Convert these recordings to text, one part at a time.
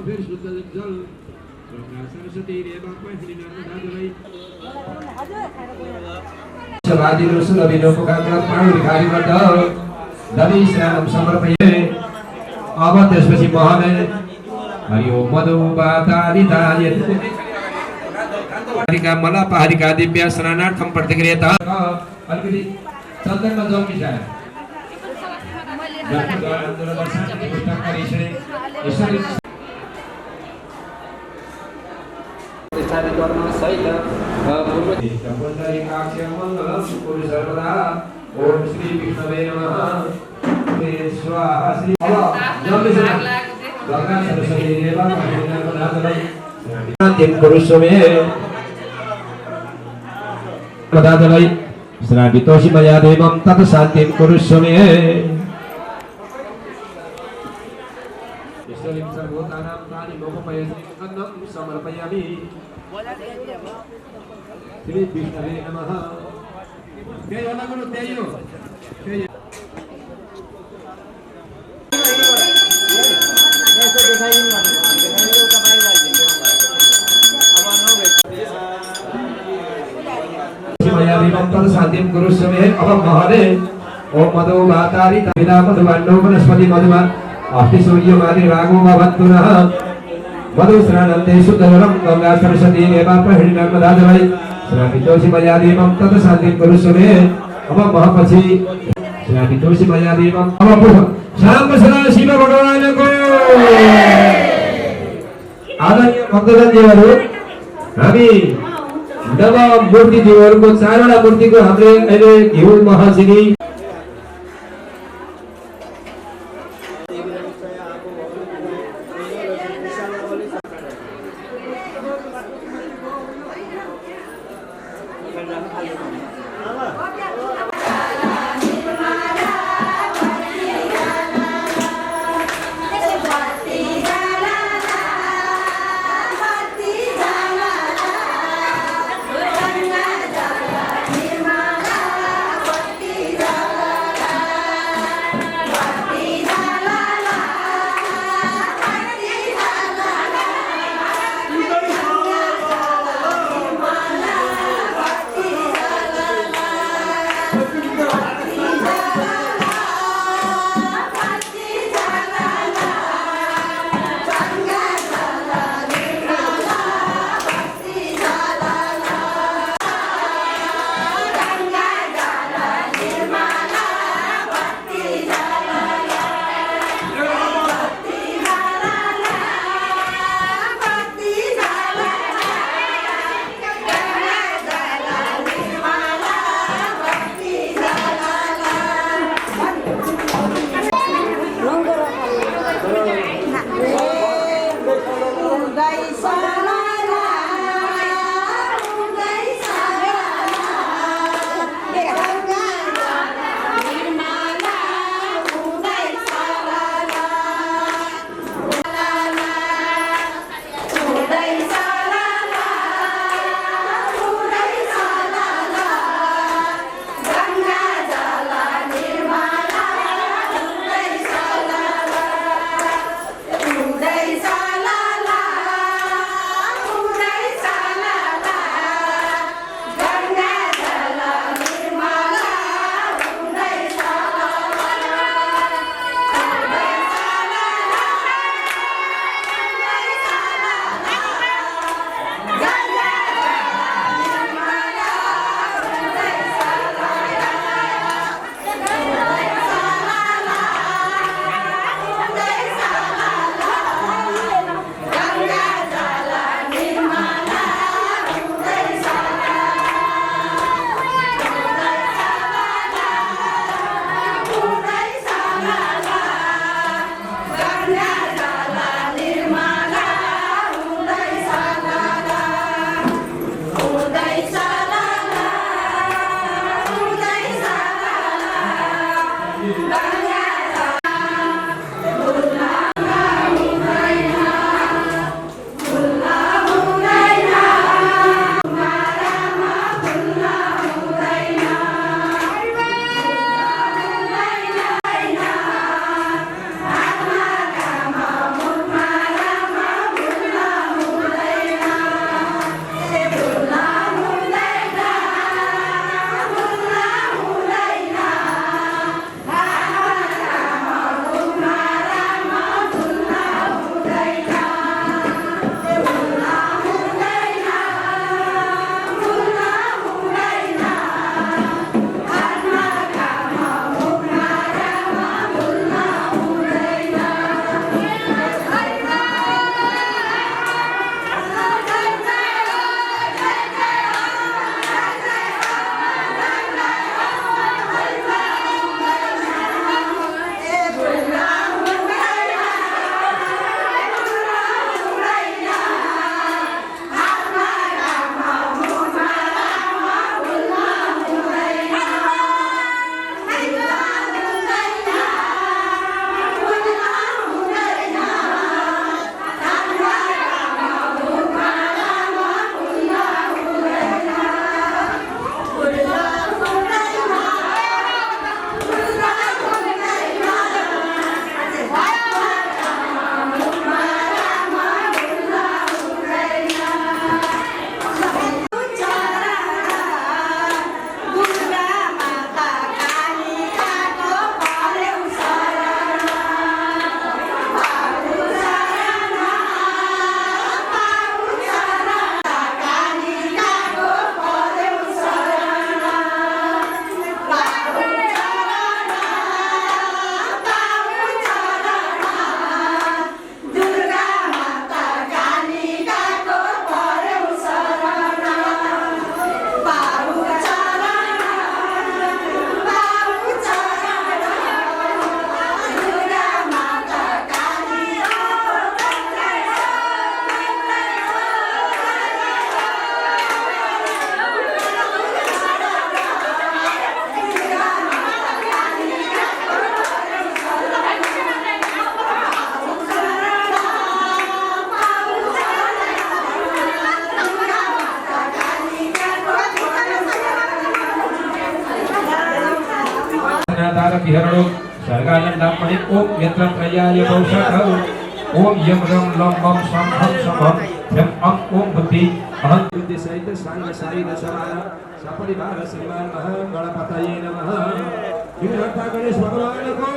फिर शुद्ध जल सरस्वती रेवा पहिली नर्मदा जलै सवादी रसुल अभिनोपकाग्र पाणु भिखारीबाट दवि स्नानम समर्पये। अब त्यसपछि महाले हरि ओम मधुबातादिताय हरिका मला पहारिका दिव्य स्नानार्थम प्रतिक्रियत अलिकति चन्दनमा जल मिसाएर ओम श्री विष्णवे नमः स्वाहा श्री सरस्वती देवा शांतिं कुरुष्व मे पदादलै स्नापितोषि मया देवं तत् शांतिं कुरुष्व मे। विष्णुलिं सर्वभूतानां तानि मोहपयसि अन्नं समर्पयामि। श्री विष्णवे नमः। तेयो नमो तेयो शांतिं कुरुष्व मे। अब महले ओम मधुबातारि तविदा मधुवन्नो वनस्पति मधुमा अस्ति सूर्यमादि रागो भवन्तु नः। मधुस्नानन्ते शुद्धजलं गंगा सरस्वती देवा पहिली नर्मदा जलै स्नापितोषि मया देवं तत् शांतिं कुरुष्व मे। अब महपछि स्नापितोषि मया देवं अब पुनः शाम सदा शिव भगवानको आदरणीय भक्तजनहरू हामी नव मूर्ति देवहरूको चारवटा मूर्तिको हामीले अहिले घिउ महासिनी किहरणो सर्गानन्दात्मनि ओम यत्र त्रयाय पौषधौ ओम यम रम लम मम सम हम समम यम अम ओम बुद्धि अहं बुद्धि सहित सांग साईन समान सपरिवार श्रीमान महागणपतये नमः। विघ्नहर्ता गणेश भगवान को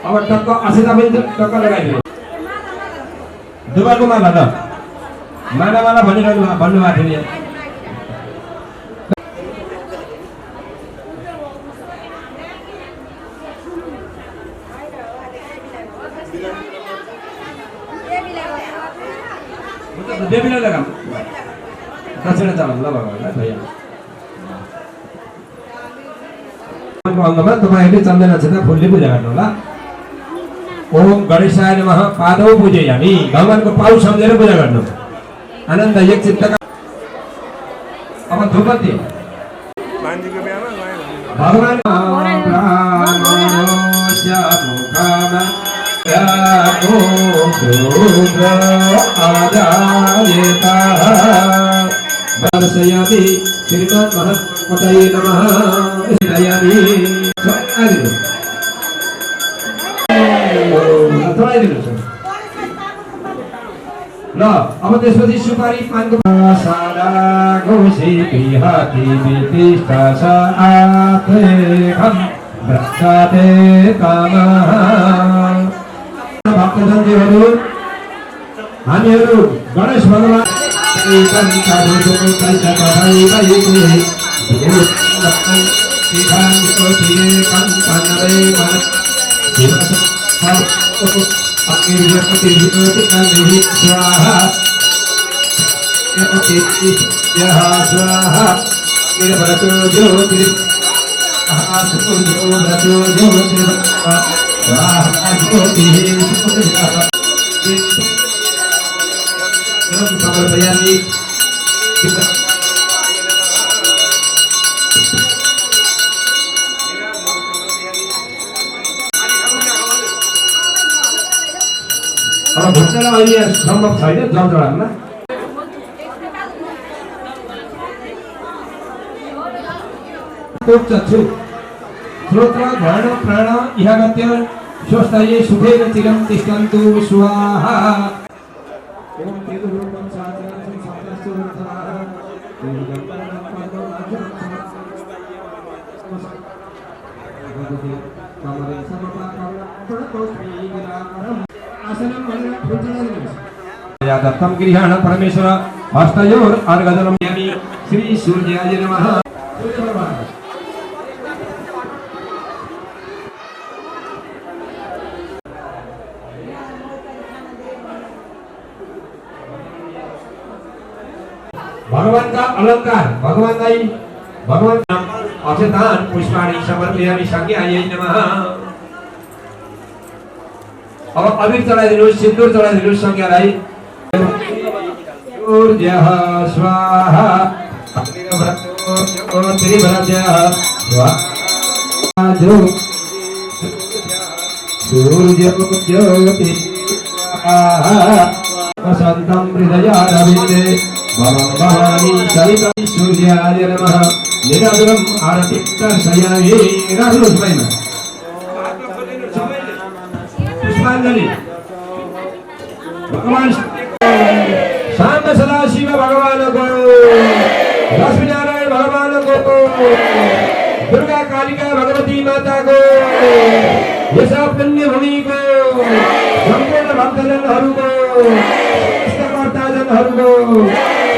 अब टक्क आशीर्वाद पनि टक्क लगाइदिनु दुबारको माला ल माला माला भनिरहनु भन्नुभएको थियो देवीलाई लगाम दक्षिणा चलाउँ ल भगवान्लाई भैया अङ्गमा तपाईँहरूले चन्दन नक्षत्र फुलले पूजा गर्नु होला। ओम गणेशाय नमः पादौ पूजयामि भगवानको पाउ सम्झेर पूजा गर्नु आनन्द एक चित्तका। अब धूपबत्ती भगवान वर्षयामि श्रीमान महागणपतये नमः। ल अब त्यसपछि सुपारी पानको सारा घोषे बिहाती वितिष्ठा स आत्रेखम व्रक्षाते कामः। भक्तजनहरू हामीहरू गणेश भगवान अब भक्तलाई अहिले सम्भव छैन जल चढाउन चक्षु श्रोत्र घर्ण प्राण इहागत्य स्वस्थये सुखेन चिरं तिष्ठन्तु स्वाहा। ओम तेजोरूपं साचरं सप्तस्वरूपः दत्तं गृहाण परमेश्वर हस्तयोर अर्घजलं यामि श्री सूर्याय नमः। भगवान का अलंकार भगवानलाई भगवान अक्षतान पुष्पाणि समर्पयामि संज्ञाय नमः। अब अबीर चढाइदिनुहोस् सिन्दूर चढाइदिनुहोस् संज्ञालाई। ऊर्जः स्वाहा त्रिभ्रजः स्वाहा सूर्यज्योति स्वाहा वसन्तं हृदयारविन्दे भवं भवानी सविता सूर्याय नमः। निराजनं आरतिं दर्शयामि राख्नुहोस् भाइमा पुष्पाञ्जलि भगवान शाम सदा शिव भगवान को लक्ष्मी नारायण भगवान को दुर्गा कालिका भगवती माता को यस पुण्य भूमि को सम्पूर्ण भक्तजनहरूको समस्त कर्ताजनहरूको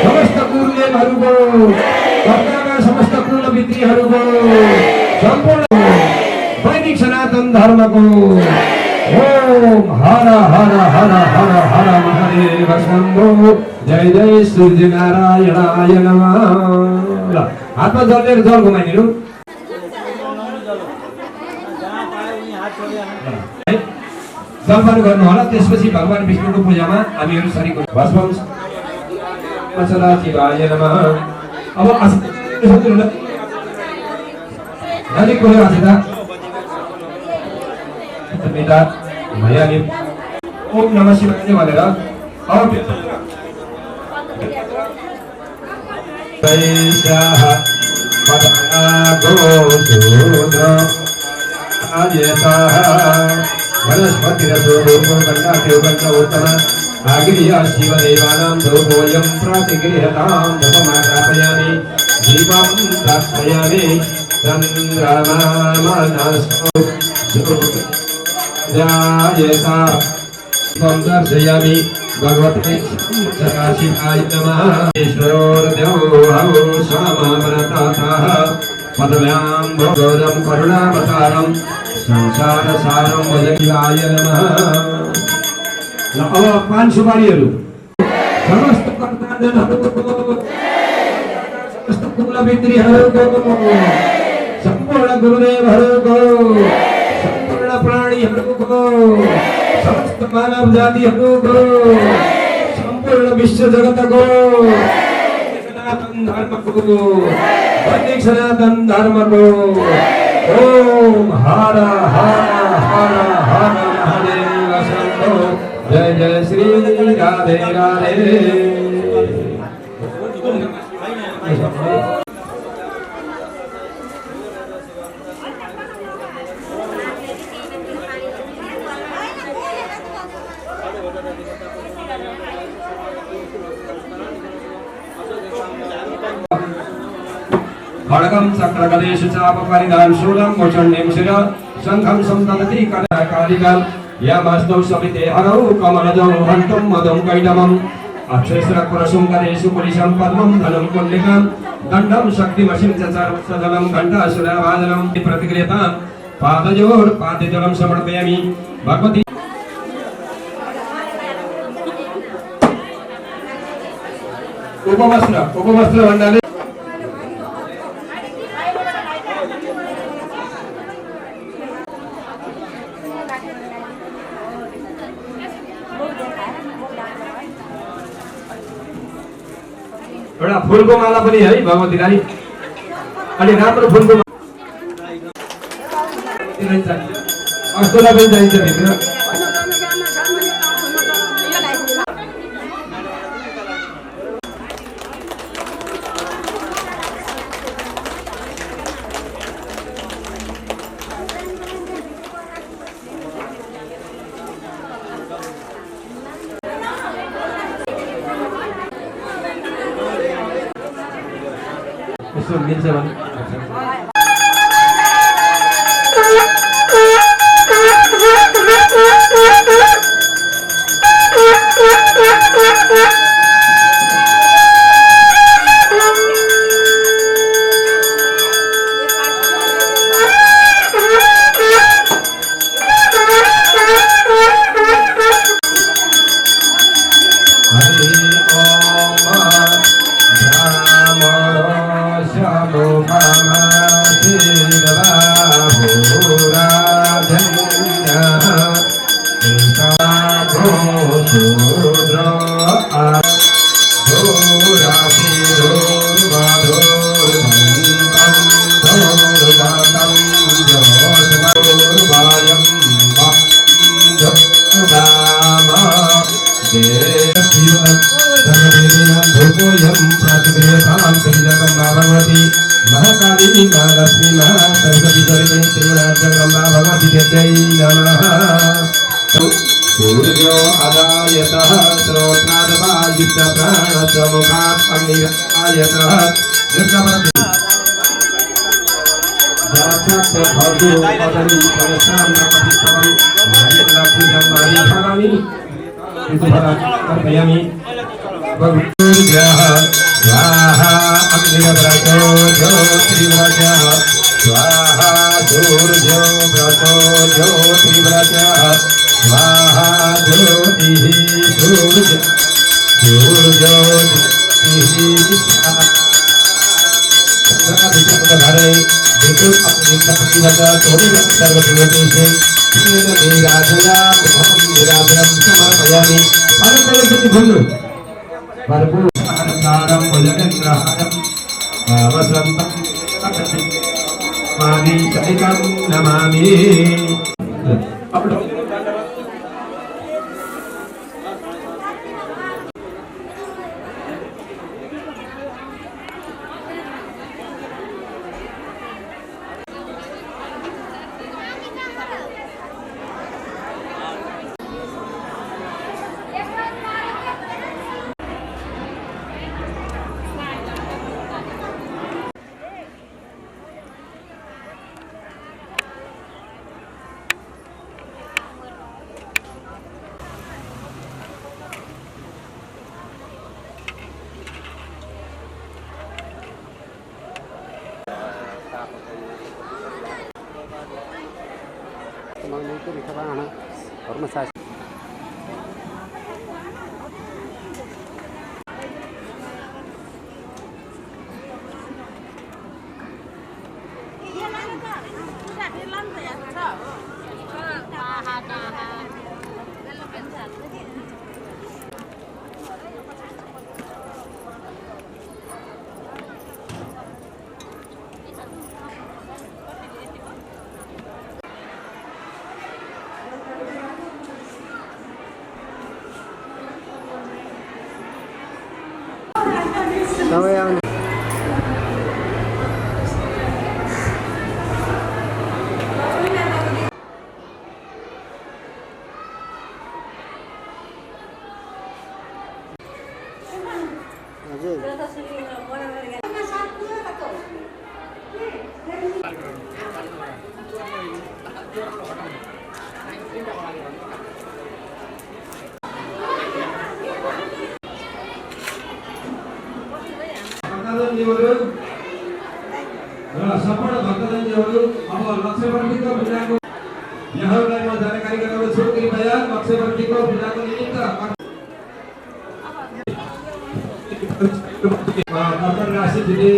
समस्त कुलदेवहरूको कर्ताका समस्त कुलभित्रीहरूको सम्पूर्ण वैदिक सनातन धर्मको ओम हर हर हर हर हर महादेव शम्भो जय जय सूर्य नारायणाय नमः। ल हातमा जलेर जल घुमाइदिनु जलपान गर्नु होला। त्यसपछि भगवान विष्णुको पूजामा हामीहरू शरीक भस्म सदाशिवाय नमः। अब नजिक पुग्यो आसिता पिता भैयाले ओम नमः शिवाय भनेर अब Vaisyaha Padaya Gosudra Ajetaha Vanaspati Rasogo Ganda Kyoganda Uttama Agriya Shiva Devanam Dhogoyam Pratigrihatam Dhammagatayami Deepam Tatayami Chandrama Manasko Jayeta Damdarshayami Bhagavate Sakashivaya Namaha Ishwarordevo Samamaratataha Padamyam Bhodam Karunavataram Samsara Saram Vajagivaya Namaha. अब पान सुपारीहरू समस्त कर्ताजनहरूको समस्त कुलमित्रीहरूको सम्पूर्ण गुरुदेवहरूको सम्पूर्ण प्राणीहरूको समस्त मानव जातिहरूको सम्पूर्ण विश्व जगतको सनातन धर्मको वैदिक सनातन धर्मको ओम हर हर हर हर महादेव शम्भो जय जय श्री राधे राधे। खड्गं चक्रगदेश चाप परिधान शूलं मोचण्डीं शिर शङ्खं संदधति कालिकां यामस्तौ समिते हरौ कमलजौ हन्तुं मदं कैटमम् अक्षयस्रकुरसुं करेषु पुलिशं पद्मं धनं कुण्डिकां दण्डं शक्तिमसिं च सर्वसदलं घण्टासुराभाजनं प्रतिक्रियतां पादयोर्पादजलं समर्पयामि भगवती उपवस्त्र भन्नाले एउटा फुलको माला पनि है भगवतीलाई अनि राम्रो फुलको अस्तोला पनि चाहिन्छ भित्र। यसो मिल्छ भने महाकाली महालक्ष्मी सरस्वती त्रिगुणाजगदम्बा भगवती देव्यै नमः। सूर्यो अदायतः श्रोत्रादवायुश्च प्राणश्च अग्निरायतः स्वाहा अग्निव्रतो ज्योतिव्रतः स्वाहा सूर्यो व्रतो ज्योतिव्रतः स्वाहा ज्योतिः सूर्यो चन्द्राभिषेकधरे विद्युत् अग्निप्रतिवत चोदिवत सर्वदेशे निराजनं समर्पयामि। भरपूर सारं भुजगेन्द्रहारं वसन्तं मानि चैकं Namami. magluto rin ka ba or massage. Tama yan. सम्पूर्ण भक्तजनहरू अब लक्ष्यवर्तीको पूजाको यहाँलाई म जानकारी गराउँछु। कृपया लक्ष्यवर्तीको पूजाको निमित्त कर्कट राशि तिथे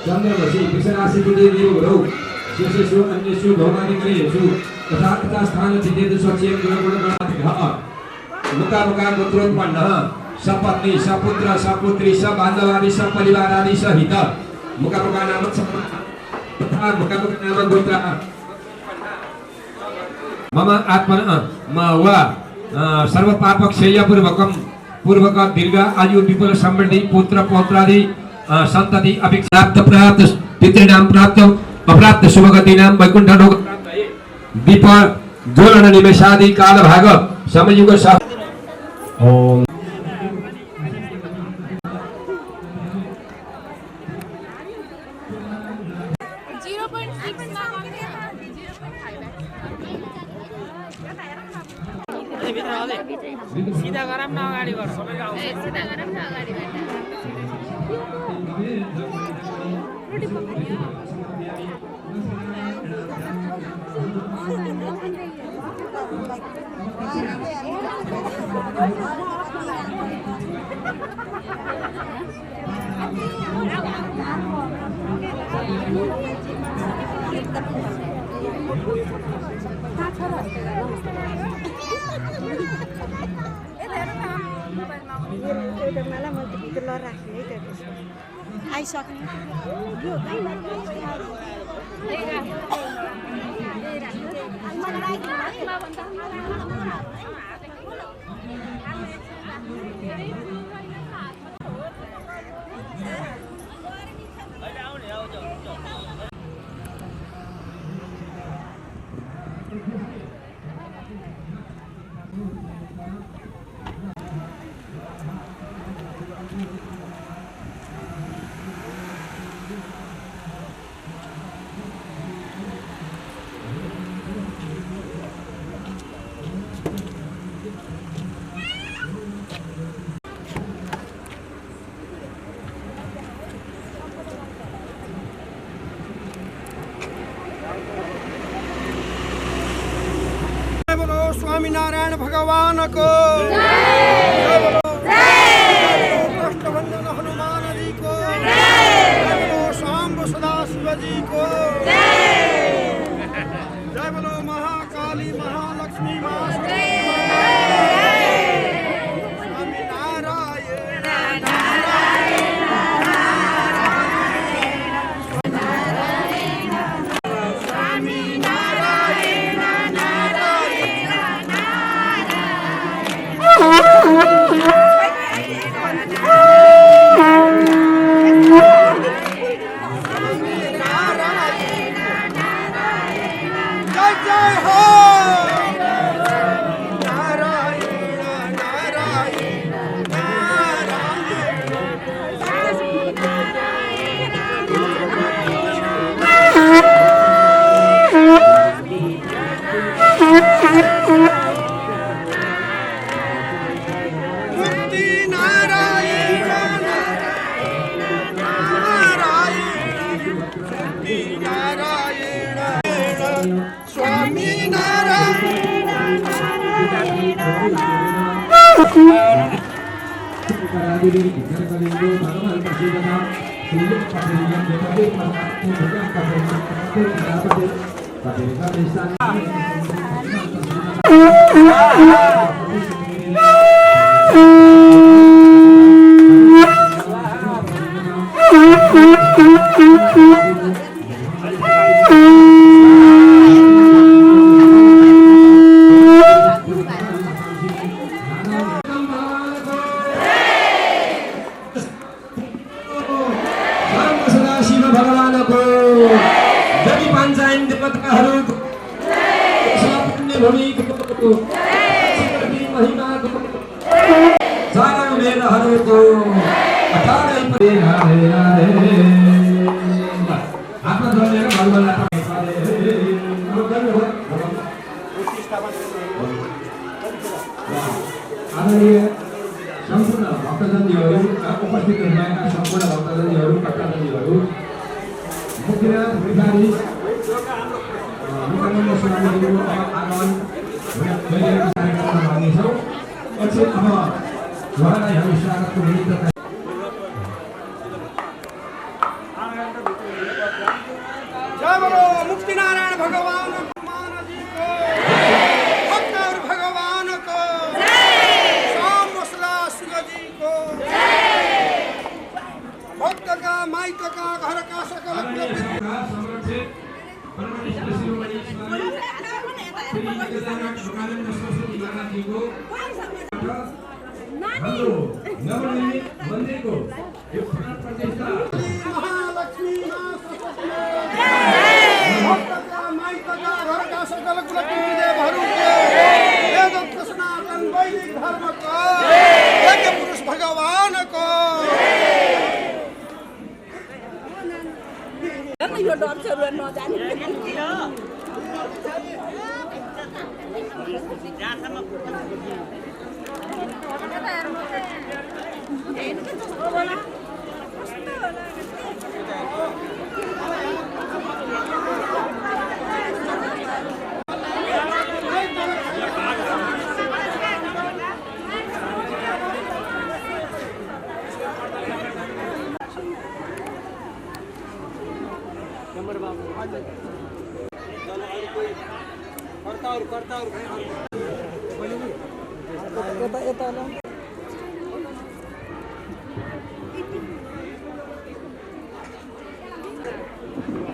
चन्द्रदशी वृष राशि तिथे देवगुरौ शेषेषु अन्येषु भौमादिकरेषु तथा तथा स्थान तिथे स्वच्छेन गुणगुणगणाधिकः मुखामुखा गोत्रोत्पन्नः सपत्नी सपुत्र सपुत्री सबान्धवादि सपरिवारादि सहित मुखामुखा नाम तथा मुखामुखा नाम गोत्र मम आत्मन व सर्व पाप क्षय पूर्वक दीर्घ आयु विपुल समृद्धि पुत्र पौत्रादि संतति अभिप्राप्त प्राप्त पितॄणां प्राप्त अप्राप्त शुभगतीनां वैकुंठ लोक दीप ज्वलन निमेषादि काल भाग समयुग ओम सीधा गरम न अगाडि गर सबैको आउँछ सीधा गरम न अगाडि गर रोटी पकाइयो मलाई म त्यो ल राख्ने है त्यसो आइसक्ने स्वामीनारायण भगवान को कष्टभंजन हनुमान जी को शाम्ब सदा शिव जी को जय बोलो महाकाली महालक्ष्मी माँ स्वामी नारायण शिव भगवानको जति पाञ्चायन देवताहरूको पुण्य भूमिको महिमाको सारा मेलाहरूको आफ्नो दलेर भगवानलाई आदरणीय सम्पूर्ण भक्तजनहरू उपस्थित हुनुभएका सम्पूर्ण भक्तजनहरू भक्तजनहरू मुक्तिनाथ भिखारी मुकानन्द स्वामीजीको आगमन भइरहेको कार्यक्रममा लाग्नेछौँ। एकछिन अब उहाँलाई हामी स्वागतको निमित्त जय बोलो मुक्तिनारायण भगवान हनुमान जी को, भक्तर भगवान को, श्याम मसला शिव जी को, भक्त का माइक का घर का सकल संरक्षित परमनिष्ठ शिरोमणि स्वामी श्री केदारनाथ मुकानन्द सरस्वती महाराजजीको हाम्रो नवनिर्मित मन्दिरको यो प्राण प्रतिष्ठा महालक्ष्मी मां सरस्वती भक्त का माइक का घर का सकल कुलदेवी देवहरूको वेद सनातन वैदिक धर्म को यज्ञ पुरुष भगवान को यो डर नजाने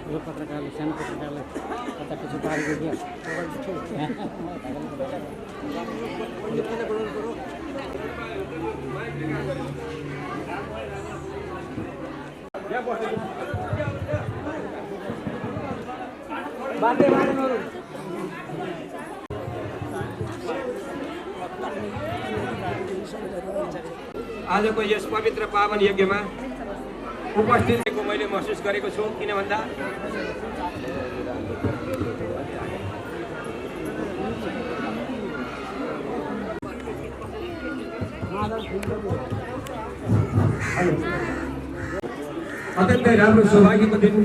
यो पत्रकारले सानो पत्रकारले कता पछि पारेको क्या आजको यस पवित्र पावन यज्ञमा उपस्थितिको मैले महसुस गरेको छु। किन भन्दा अत्यन्तै राम्रो सौभाग्यको दिन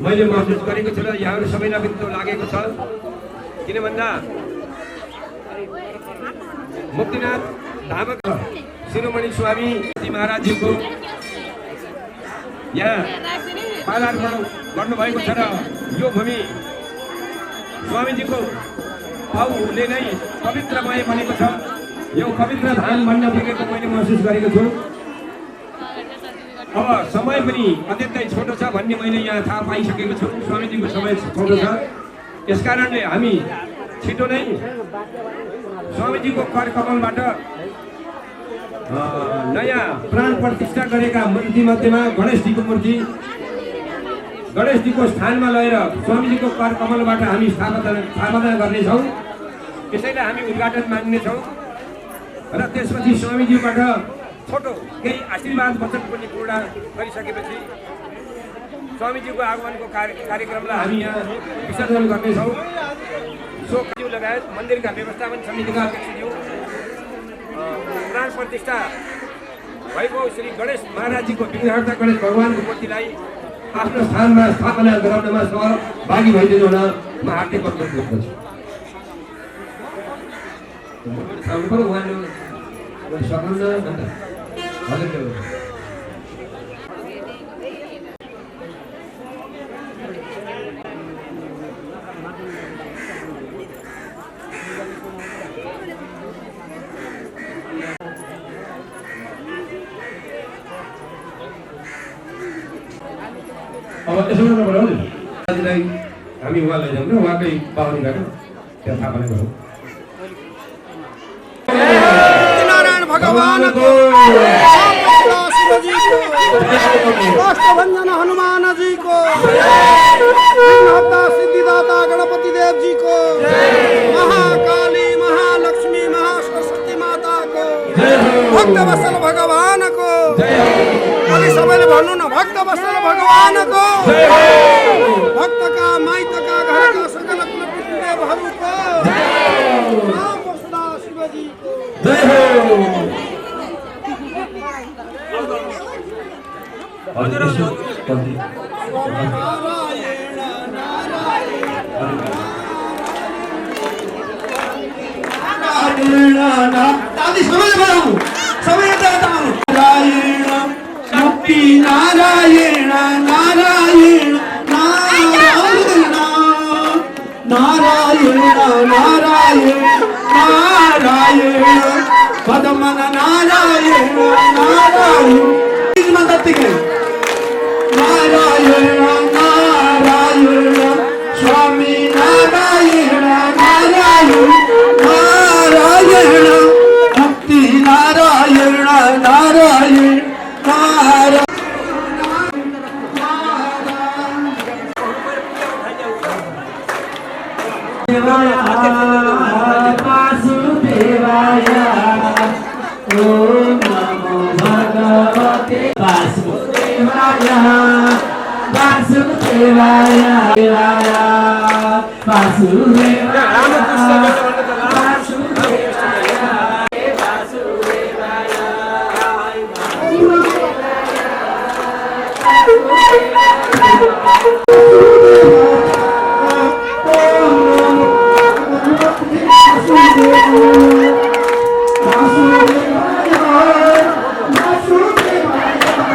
मैले महसुस गरेको छु र यहाँहरू सबैलाई बित्तो लागेको छ। किन भन्दा मुक्तिनाथ धामक शिरोमणि स्वामी महाराजजीको यहाँ पादार्पण गर्नुभएको छ र यो भूमि स्वामीजीको पाउले नै पवित्रमय बनेको छ। यो पवित्र धाम बन्न पुगेको मैले महसुस गरेको छु। अब समय पनि अत्यन्तै छोटो छ भन्ने मैले यहाँ थाहा पाइसकेको छु। स्वामीजीको समय छोटो छ, यसकारणले हामी छिटो नै स्वामीजीको कर कमलबाट नयाँ प्राण प्रतिष्ठा गरेका मूर्तिमध्येमा गणेशजीको मूर्ति गणेशजीको स्थानमा लगेर स्वामीजीको कर कमलबाट हामी स्थापना गर्नेछौँ। त्यसैलाई हामी उद्घाटन माग्नेछौँ र त्यसपछि स्वामीजीबाट छोटो केही आशीर्वाद वचन पनि पूर्ण गरिसकेपछि स्वामीजीको आगमनको कार्यक्रमलाई हामी यहाँ विसर्जन गर्नेछौँ। सो लगायत मन्दिरका व्यवस्थापन समितिका अध्यक्षज्यू प्राण प्रतिष्ठा भएको श्री गणेश महाराजजीको विघ्नहर्ता गणेश भगवानको मूर्तिलाई आफ्नो स्थानमा स्थापना गराउनमा बाँकी भइदिनु होला म आर्थिक पत्र बुझ्छु साउन्ड पऱ्यो उहाँले सक्नुहुन्न भन्दा हजुर त्यो अब यसो गर्नुपर्यो हजुर दाजुलाई हामी उहाँलाई जाउँ न उहाँकै पाहुनी भएको त्यहाँ थाहा पाउने गरौँ नारायण भगवान को शिवजी को काष्ठभंजन हनुमान जी को विघ्नहर्ता सिद्धिदाता गणपति देव जी को महाकाली महालक्ष्मी महासरस्वती माता को भक्त वत्सल भगवान को अलि सबैले भन्नु न भक्त वत्सल भगवान को भक्त का माइत का घर का सकल कुलदेवहरू को नाम सदा शिवजी को जय हो हजुर नारायण नारायण नारायण नारायण नारायण नारायण पदमन नारायण नारायण नारायण नारायण स्वामी नारायण नारायण नारायण भक्ति नारायण नारायण नारायण वासुदेवाय ओम नमो भगवते वासुदेवाय वासुदेवाय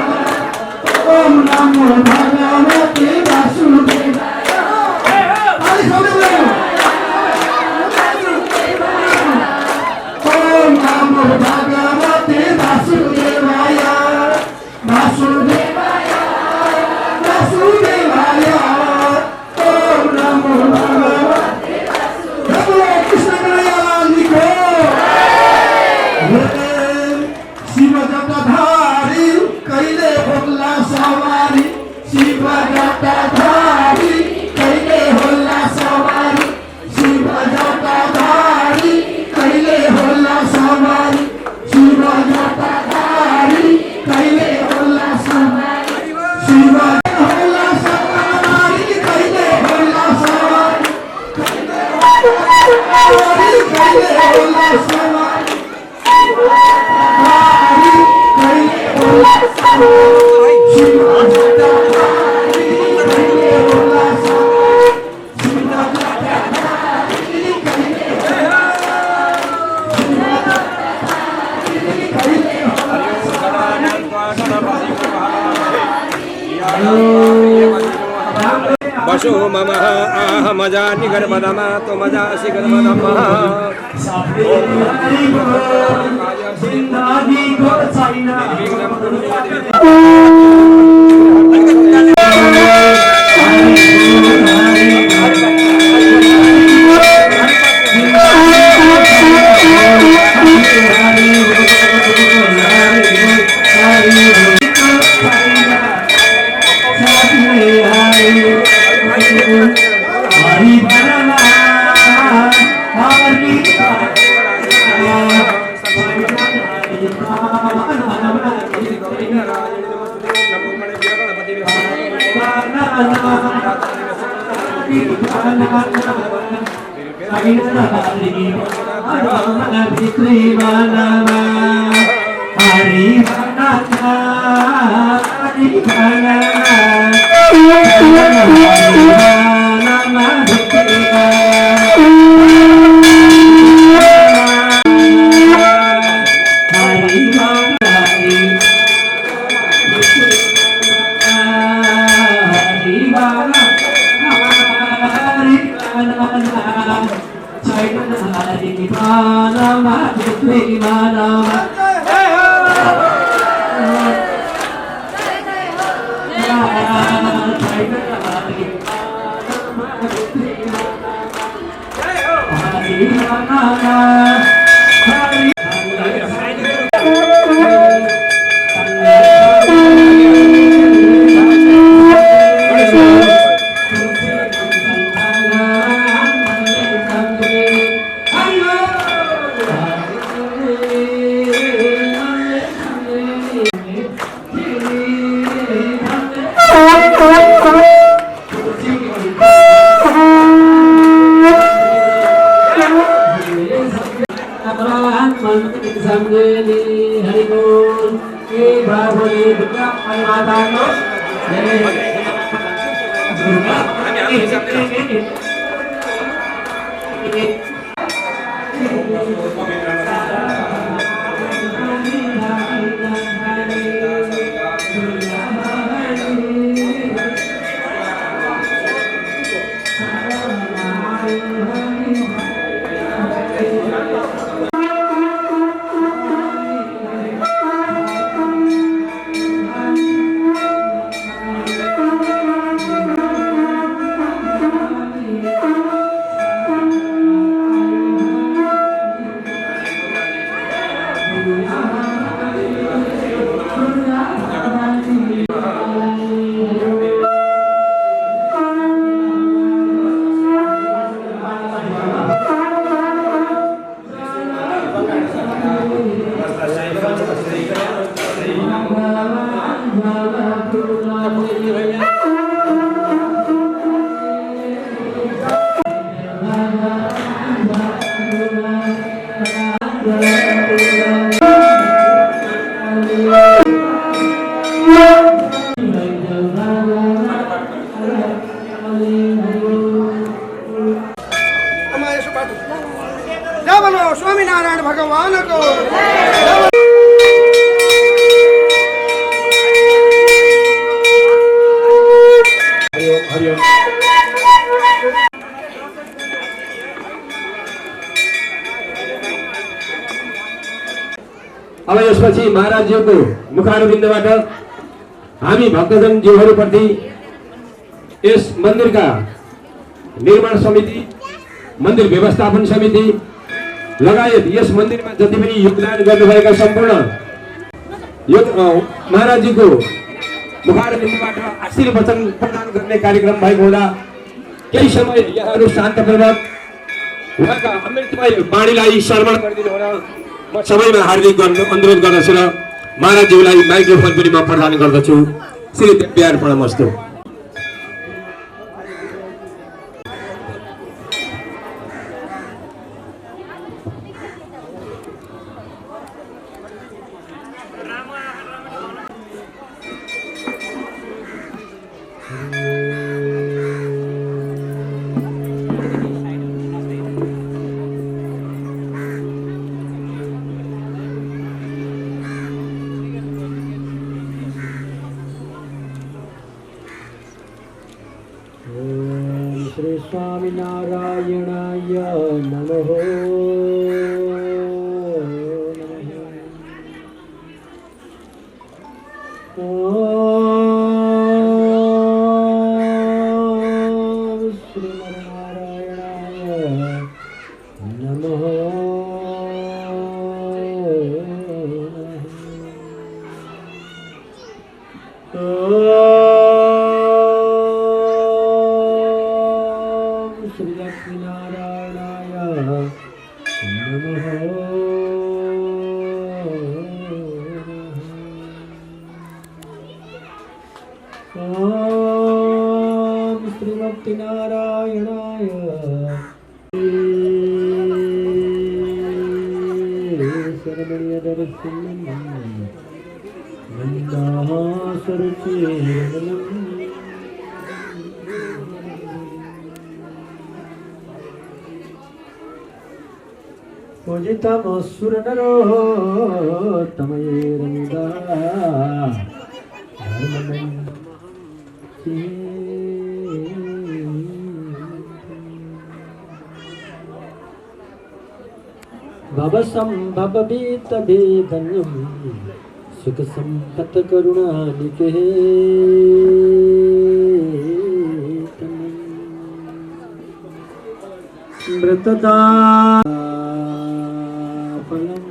ओम नमो भगवते वासुदेवाय ओम नमो भगवते वासुदेवाय वासुदेवाय वासुदेवाय ओम नमो भगवते वासुदेवाय कृष्ण कन्हैया लिखो शिव जटाधारी कैले होला सवारी शिव जटाधारी कैले होला सवारी शिव जटाधारी कैले होला सवारी शिव जटाधारी कैले होला सवारी शिव होला सवारी कैले होला सवारी कैले होला सवारी बसो मम आह मजा निगर मदमा तो मजा शिगर मदमा Hari मानमा भित्री मानमा जय बोलो स्वामीनारायण भगवान को। अब यसपछि महाराजज्यूको मुखारविन्दबाट हामी भक्तजन ज्यूहरूप्रति यस मन्दिरका निर्माण समिति, मन्दिर व्यवस्थापन समिति लगायत यस मन्दिरमा जति पनि योगदान गर्नुभएका सम्पूर्ण महाराजजीको मुखारविन्दबाट आशीर्वचन प्रदान गर्ने कार्यक्रम भएको हुँदा केही समय यहाँहरू शान्तपूर्वक उहाँका अमृतमय वाणीलाई श्रवण गरिदिनु हुन म सबैमा हार्दिक अनुरोध गर्दछु र महाराजज्यूलाई माइक्रोफोन पनि म प्रदान गर्दछु। श्री देव्यार्पणमस्तु। श्री स्वामीनारायणाय नमः। श्रीमत्नारायणाय शरणीय दर्शनम पूजितम सुर नरोत्तमये रंगा भवसंभव बीत भेदनम सुख संपत करुणानिके मृतदा फलम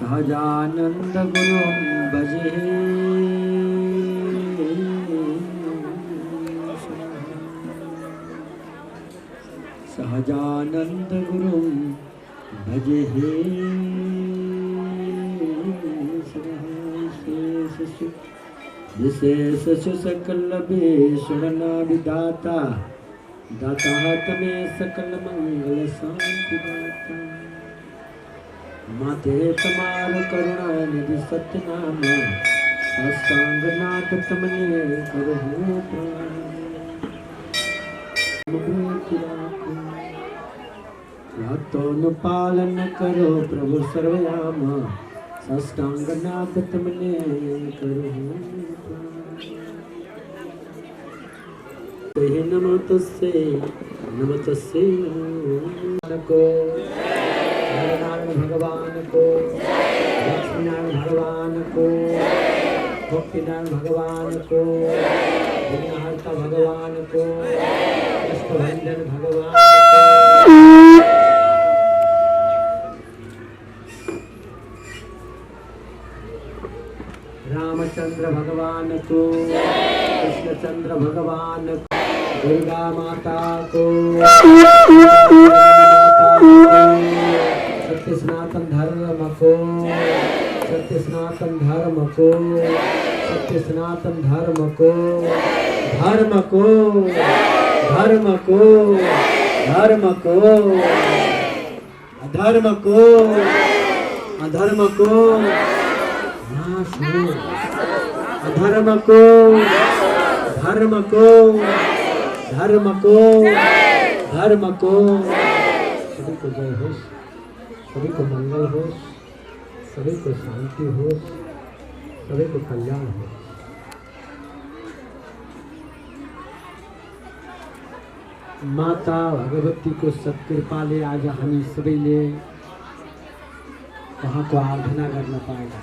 सहजानंद गुरु भजे सहजानंद गुरु भजे हे विशेष सकल बेसुरना विदाता दाता तमे सकल मंगल शांति दाता माते तमार करुणा निधि सत्यनाम साष्टांग नाथ तमने करहु प्राण पालन करो प्रभु सर्वयाम साष्टांग नाथ तमने करहु नमो तस्से नमो तस्से को नारायण भगवान को लक्ष्मीनारायण भगवान को भक्तिनारायण भगवान को विघ्नहर्ता भगवान को अष्टभंजन भगवान रामचंद्र भगवान को कृष्णचंद्र भगवान को दुर्गा माता को सत्य सनातन धर्म को सत्य सनातन धर्म को सत्य सनातन धर्म को धर्म को धर्म को धर्म को अधर्म को अधर्म को नाश हो अधर्म को धर्म को धर्म को धर्म को सभी को जय हो सभी को मंगल हो सभी को शांति हो सभी को कल्याण हो माता भगवती को सत्कृपा ले आज हम सभी ले वहाँ को आराधना करना पाएगा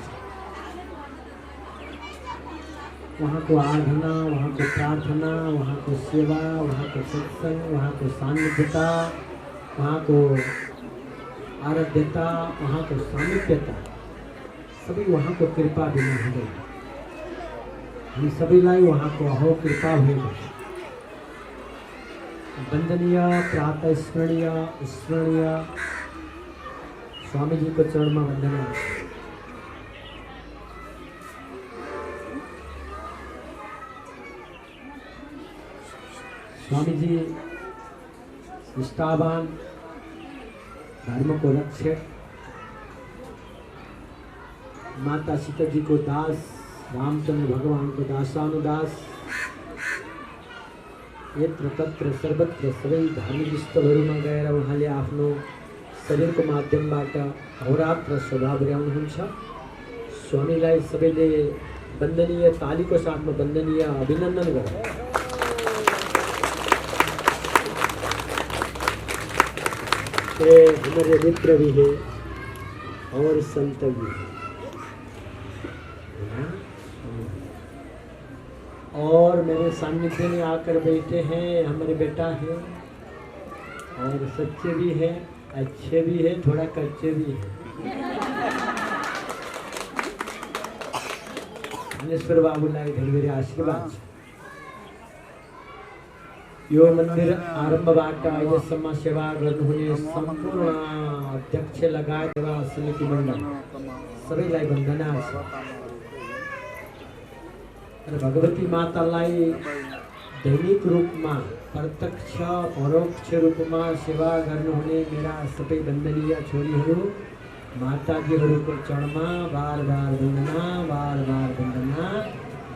वहाँ को आराधना वहाँ को प्रार्थना वहाँ को सेवा वहाँ को सत्संग वहाँ को सान्निध्यता वहाँ को आराध्यता वहाँ को सामिप्यता सभी वहाँ को कृपा बिना हो गई हम सभी लाई वहाँ को अहो कृपा हो गई वंदनीय प्रातः स्मरणीय स्मरणीय स्वामी जी को चरण में वंदना स्वामी जी निष्ठावान धर्म को रक्षक माता सीता जी को दास रामचंद्र भगवान को दासानुदास यत्र तत्र सर्वत्र सबै धार्मिक स्थलहरूमा गएर उहाँले आफ्नो शरीरको माध्यमबाट अहोरात्र शोभा पुर्याउनुहुन्छ स्वामीलाई सबैले वन्दनीय तालीको साथमा वन्दनीय अभिनन्दन गरौँ हमारे मित्र भी है और संत भी है और मेरे सानिध्य में आकर बैठे हैं हमारे बेटा है और सच्चे भी है अच्छे भी है थोड़ा कच्चे भी है धनेश्वर बाबूलाई धेरै आशीर्वाद छ यो मन्दिर आरम्भबाट अहिलेसम्म सेवा गर्नुहुने सम्पूर्ण अध्यक्ष लगायत सेवा समिति मण्डल सबैलाई वन्दना छ र भगवती मातालाई दैनिक रूपमा प्रत्यक्ष परोक्ष रूपमा सेवा गर्नुहुने मेरा सबै वन्दनीय छोरीहरू माताजीहरूको चरणमा बार बार वन्दना बार बार वन्दना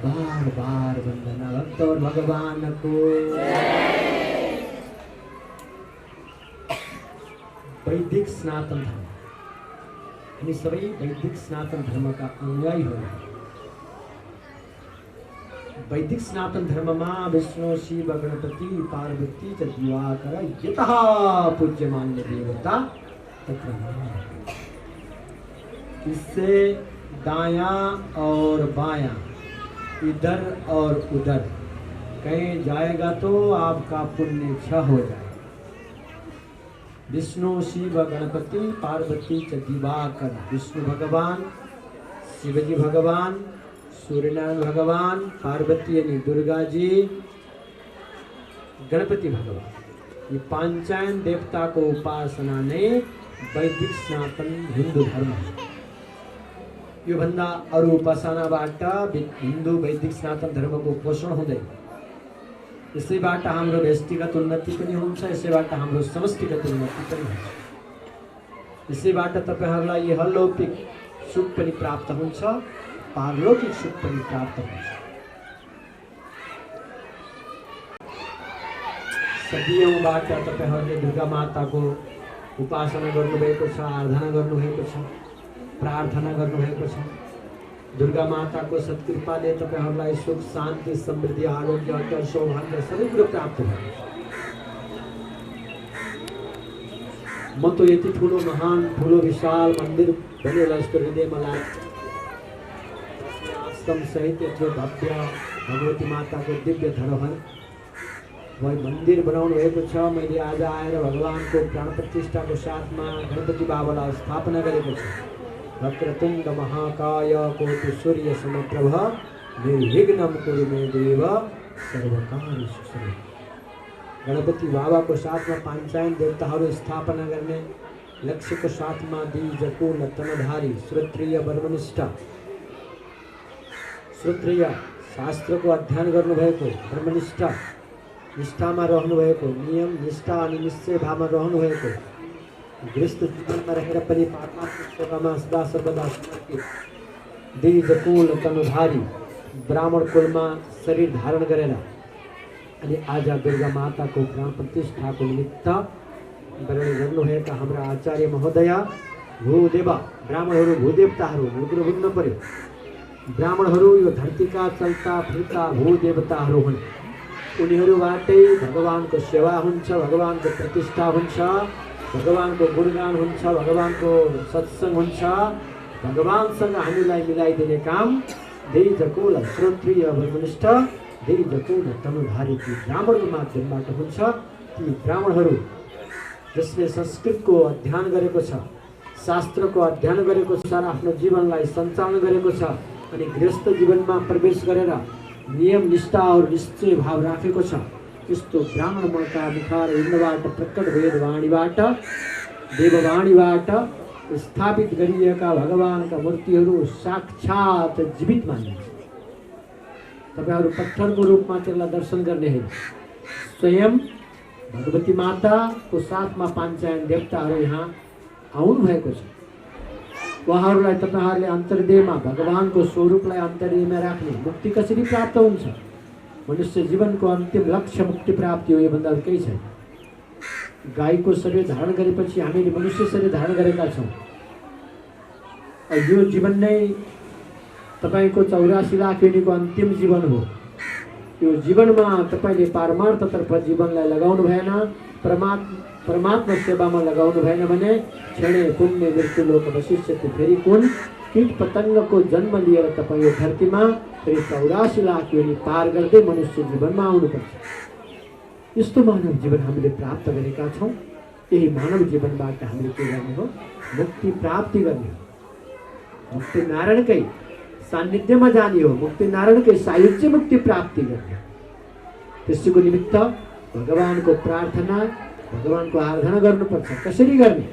बार बार वंदना भक्त और भगवान को वैदिक सनातन धर्म हामी सबै वैदिक सनातन धर्म का अनुयायी हो वैदिक सनातन धर्म में विष्णु शिव गणपति पार्वती दिवाकर यतः पूज्यमान्य देवता तत्र इससे दायां और बायां, इधर और उधर कहीं जाएगा तो आपका पुण्य क्षय हो जाए। विष्णु शिव गणपति पार्वती च दिवाकर, विष्णु भगवान, शिवजी भगवान, सूर्यनारायण भगवान, पार्वती यानी दुर्गा जी, गणपति भगवान, ये पांचायन देवता को उपासना ने वैदिक सनातन हिंदू धर्म है। यो भन्दा अरू उपासनाबाट हिन्दू वैदिक सनातन धर्मको पोषण हुँदैन। यसैबाट हाम्रो व्यक्तिगत उन्नति पनि हुन्छ, यसैबाट हाम्रो समष्टिगत उन्नति पनि हुन्छ। यसैबाट तपाईहरुलाई इहलौकिक सुख पनि प्राप्त हुन्छ, पारलौकिक सुख पनि प्राप्त हुन्छ। सदियौँबाट तपाईहरुले दुर्गा माताको उपासना गर्नुभएको छ, आराधना गर्नुभएको छ, प्रार्थना गर्नुभएको छ। दुर्गा माताको सत्कृपाले तपाईहरुलाई सुख, शान्ति, समृद्धि, आरोग्य, अटल सौभाग्य सबै कुरो प्राप्त भयो। म त यति ठुलो महान ठुलो विशाल मन्दिर बनेला जस्तो हृदयमा लाग्छ। आश्रम सहित यत्रो भव्य भगवती माताको दिव्य धरोहर वही मन्दिर बनाउनु भएको छ। मैले आज आएर भगवानको प्राण प्रतिष्ठाको साथमा गणपति बाबालाई स्थापना गरेको छु। वक्रतुण्ड महाकाय कोटि सूर्य समप्रभ निर्विघ्नं कुरु मे देव सर्वकार्येषु सर्वदा। गणपति बाबाको साथमा पांचायन देवताहरू स्थापना गर्ने लक्ष्यको साथमा बीज कुल तनधारी श्रोत्रिय ब्रह्मनिष्ठ, श्रोत्रिय शास्त्रको अध्ययन गर्नुभएको, ब्रह्मनिष्ठ निष्ठामा रहनुभएको, नियम निष्ठा अनि निश्चय भावमा रहनुभएको, गृहस्थ जीवनमा रहेर पनि परमात्मा सेवामा सदा सर्वदा समर्पित, बीज कुल तनुधारी ब्राह्मण कुलमा शरीर धारण गरेर अनि आज दुर्गा माताको प्राण प्रतिष्ठाको निमित्त वर्ण गर्नुभएका हाम्रा आचार्य महोदय भूदेव ब्राह्मणहरू भूदेवताहरू कुरो बुझ्नु पर्यो। ब्राह्मणहरू यो धरतीका चल्ता फिर्ता भूदेवताहरू हुन्। उनीहरूबाटै भगवानको सेवा हुन्छ, भगवानको प्रतिष्ठा हुन्छ, भगवानको गुणगान हुन्छ, भगवानको सत्संग हुन्छ। भगवानसँग हामीलाई मिलाइदिने काम देवकुल श्रोत्रिय ब्रह्मनिष्ठ देवकुल तनुधारी ती ब्राह्मणको माध्यमबाट हुन्छ। ती ब्राह्मणहरू जसले संस्कृतको अध्ययन गरेको छ, शास्त्रको अध्ययन गरेको छ, आफ्नो जीवनलाई सञ्चालन गरेको छ अनि गृहस्थ जीवनमा प्रवेश गरेर नियम निष्ठा और निश्चय भाव राखेको छ, त्यस्तो ब्राह्मण मनका मुखार इन्द्रबाट प्रकट वेदवाणीबाट देववाणीबाट स्थापित गरिएका भगवानका मूर्तिहरू साक्षात जीवित मानिन्छ। तपाईहरु पत्थरको रूपमा त्यसलाई दर्शन गर्ने होइन, स्वयं भगवती माताको साथमा पांचायन देवताहरू यहाँ आउनु भएको छ। उहाँहरूलाई तपाईहरुले अन्तर्देहमा भगवानको स्वरूपलाई अन्तर्देहमा राख्ने मुक्ति कसरी प्राप्त हुन्छ? मनुष्य जीवनको अन्तिम लक्ष्य मुक्ति प्राप्ति हो, यो भन्दा केही छैन। गाईको शरीर धारण गरेपछि हामीले मनुष्य शरीर धारण गरेका छौं। यो जीवन नै तपाईको 84 लाख योनिको अन्तिम जीवन हो। यो जीवनमा तपाईले परमार्थतर्फ जीवनलाई लगाउनु भएन, परमात्मा सेवामा लगाउनु भएन भने क्षणे पुण्य मृत्यु लोक वशिष्यति। फेरि कुन कीट पतंगको जन्म लिएर तपाईँ यो धरतीमा फेरि 84 लाख योनि पार गर्दै मनुष्य जीवनमा आउनुपर्छ। यस्तो मानव जीवन हामीले प्राप्त गरेका छौं। यही मानव जीवनबाट हामीले के गर्ने हो? मुक्ति प्राप्ति गर्ने हो। मुक्ति नारायणकै सान्निध्यमा जाने हो, मुक्ति नारायणकै सायुज्य मुक्ति प्राप्ति गर्ने। त्यसको निमित्त भगवानको प्रार्थना, भगवानको आराधना गर्नुपर्छ। कसरी गर्ने?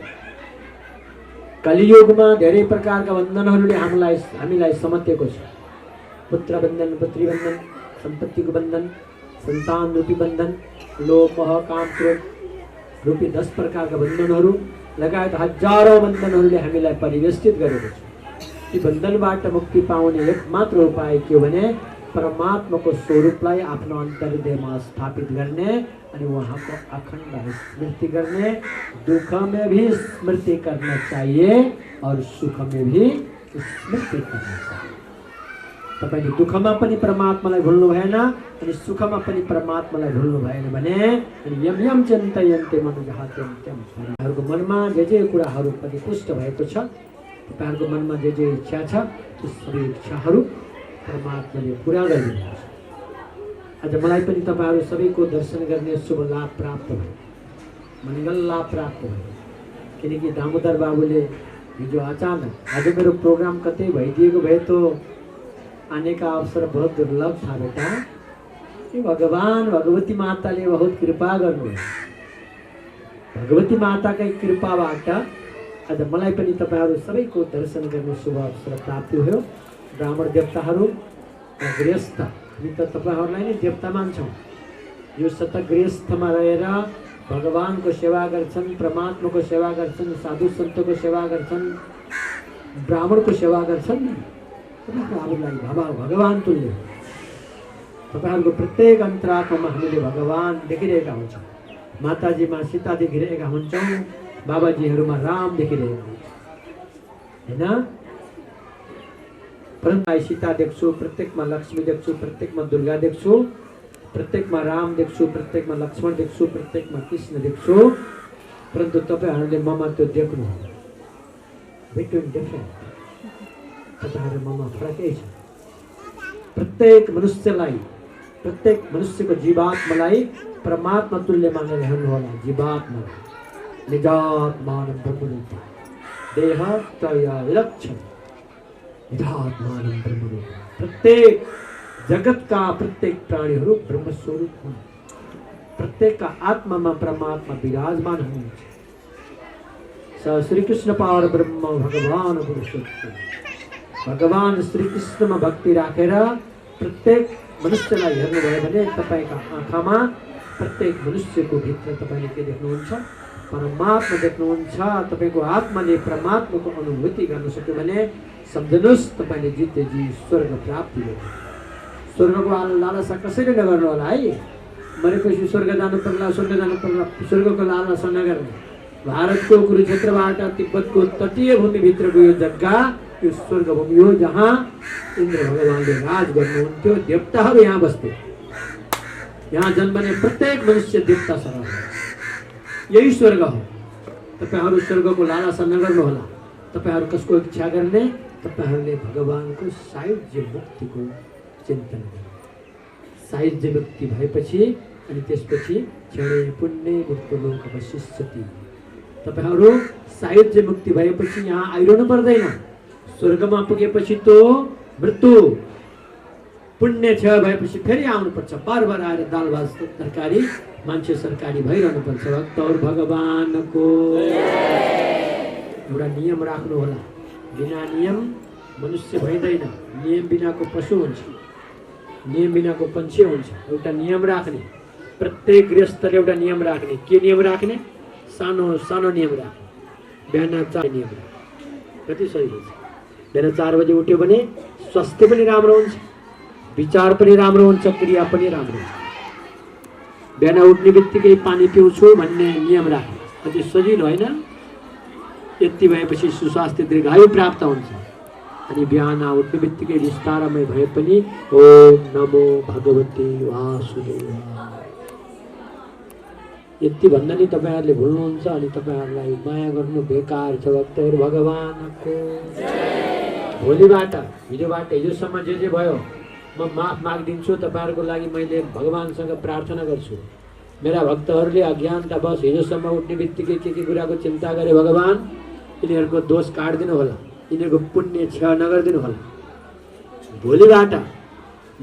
कलियुगमा धेरै प्रकारका बन्धनहरूले हामीलाई समतेको छ। पुत्र बन्धन, पुत्री बन्धन, सम्पत्तिको बन्धन, सन्तान रूपी बन्धन, लोभ मोह काम क्रोध रूपी 10 प्रकारका बन्धनहरू लगायत हजारौं बन्धनहरूले हामीलाई परिवेष्टित गरेको छ। ती बन्धनबाट मुक्ति पाउने एकमात्र उपाय के हो भने परमात्माको स्वरूपलाई आफ्नो अन्तर्देहमा स्थापित गर्ने अनि उहाँको अखण्ड स्मृति गर्ने। दुख में भी स्मृति करना चाहिए और सुख में भी स्मृति करना चाहिए। तपाईले दुःखमा पनि परमात्मालाई भुल्नु भएन अनि सुखमा पनि परमात्मालाई भुल्नु भएन भने अनि यम यम चिन्तयन्ते मनुजहात्यन्त्यम। तपाईहरुको मनमा जे जे कुराहरु परिपुष्ट भएको छ, तपाईहरुको मनमा जे जे इच्छा छ, त्यो सबै इच्छाहरु परमात्माले पूरा गरिदिनुहुन्छ। आज मलाई पनि तपाईहरु सबैको दर्शन गर्ने शुभ लाभ प्राप्त भयो, मङ्गल लाभ प्राप्त भयो। किनकि दामोदर बाबुले हिजो अचानक आज मेरो प्रोग्राम कतै भइदिएको भए तो आने का अवसर बहुत दुर्लभ था बेटा। ये भगवान भगवती माताले बहुत कृपा गर्नुभयो। भगवती माताकै कृपाबाट आज मलाई पनि तपाईहरु सबैको दर्शन गर्ने शुभ अवसर प्राप्त भयो। ब्राह्मण देवताहरु गृहस्थ हामी त तपाईहरुलाई नै देवता मान्छौं। यो शतगृहस्थमा रहेर भगवानको सेवा गर्छन्, परमात्माको सेवा गर्छन्, साधु सन्तको सेवा गर्छन्, ब्राह्मणको सेवा गर्छन्। तपाईहरुलाई भगवान तुल्य तपाईहरुको प्रत्येक अन्तरात्मामा हामीले भगवान देखिरहेका हुन्छौँ। माताजीमा सीता देखिरहेका हुन्छौँ, बाबाजीहरुमा राम देखिरहेका हुन्छौँ हैन। परन्तु सीता देख्छु, प्रत्येकमा लक्ष्मी देख्छु, प्रत्येकमा दुर्गा देख्छु, प्रत्येकमा राम देख्छु, प्रत्येकमा लक्ष्मण देख्छु, प्रत्येकमा कृष्ण देख्छु। परन्तु तपाईहरुले ममा त्यो देख्नुहुन्न। बिट्विन डिफरेन्ट तपाईहरु ममा फरकै छ। प्रत्येक मनुष्यको जीवात्मालाई परमात्मा तुल्य मानेर हेर्नु होला। जीवात्मा निजात्मानं ब्रह्मरूप देह त्रय विलक्षण निजात्मानं ब्रह्मरूप। प्रत्येक जगतका प्रत्येक प्राणीहरू ब्रह्मस्वरूप हुन्। प्रत्येकका आत्मामा परमात्मा विराजमान हुनुहुन्छ। स श्री कृष्ण पार ब्रह्म भगवान पुरुषोत्तम। भगवान श्री कृष्णमा भक्ति राखेर प्रत्येक मनुष्यलाई हेर्नुभयो भने तपाईका आँखामा प्रत्येक मनुष्यको भित्र तपाईले के देख्नुहुन्छ? परमात्मा देख्नुहुन्छ। तपाईको आत्माले परमात्माको अनुभूति गर्न सक्यो भने सम्झनुस् तपाईले जित्दै जी स्वर्ग प्राप्ति गर्नु। स्वर्गको लालसा कसैले नगर्नु होला है। मरेपछि स्वर्ग जानु पर्ला, स्वर्गको लालसा नगर्ने। भारतको कुरुक्षेत्रबाट तिब्बतको तटीय भूमिभित्रको यो जग्गा यो स्वर्ग भूमि हो, जहाँ इन्द्र भगवानले राज गर्नुहुन्थ्यो। देवताहरू यहाँ बस्थे। यहाँ जन्मने प्रत्येक मनुष्य देवता सरह। यही स्वर्ग हो। तपाईहरु स्वर्गको लालसा नगर्नु होला। तपाईहरु कसको इच्छा गर्ने? तपाईहरुले भगवानको सायुज्य मुक्तिको चिन्तन गर्नु। सायुज्य मुक्ति भएपछि अनि त्यसपछि क्षणे पुण्य मुक्तलोक अवशिष्यति। तपाईहरु सायुज्य मुक्ति भएपछि यहाँ आइरहनु पर्दैन। स्वर्गमा पुगेपछि तो मृत्यु, पुण्य क्षय भएपछि फेरि आउनुपर्छ। बार बार आएर दाल भात तरकारी मान्छे सरकारी भइरहनु पर्छ। भक्तहरु भगवानको एउटा नियम राख्नु होला। बिना नियम मनुष्य भइदैन। नियम बिनाको पशु हुन्छ, नियम बिनाको पंक्षी हुन्छ। एउटा नियम राख्ने, प्रत्येक गृहस्थले एउटा नियम राख्ने। के नियम राख्ने? सानो सानो नियम राख्ने। बिहान 4 नियम राख्ने। कति सजिलो छ। बिहान 4 बजे उठ्यो भने स्वास्थ्य पनि राम्रो हुन्छ, विचार पनि राम्रो हुन्छ, क्रिया पनि राम्रो हुन्छ। बिहान उठ्ने बित्तिकै पानी पिउँछु भन्ने नियम राख्ने। कति सजिलो होइन? यति भएपछि सुस्वास्थ्य दीर्घायु प्राप्त हुन्छ। अनि बिहान उठ्ने बित्तिकै विस्तारमय भए पनि ओम नमो भगवते वासुदेवाय यति भन्दा नि तपाईहरुले भुल्नुहुन्छ। अनि तपाईहरुलाई माया गर्नु बेकार छ। भक्तहरु भगवानको भोलिबाट हिजोसम्म जे भयो म माफ माग्दिन्छु। तपाईहरुको लागि मैले भगवानसँग प्रार्थना गर्छु। मेरा भक्तहरुले अज्ञानतावश हिजोसम्म उठ्ने बित्तिकै के कुराको चिन्ता गरे, भगवान यिनीहरुको दोष काट्दिनु होला, यिनीहरुको पुण्य क्षय नगर्दिनु होला। भोलिबाट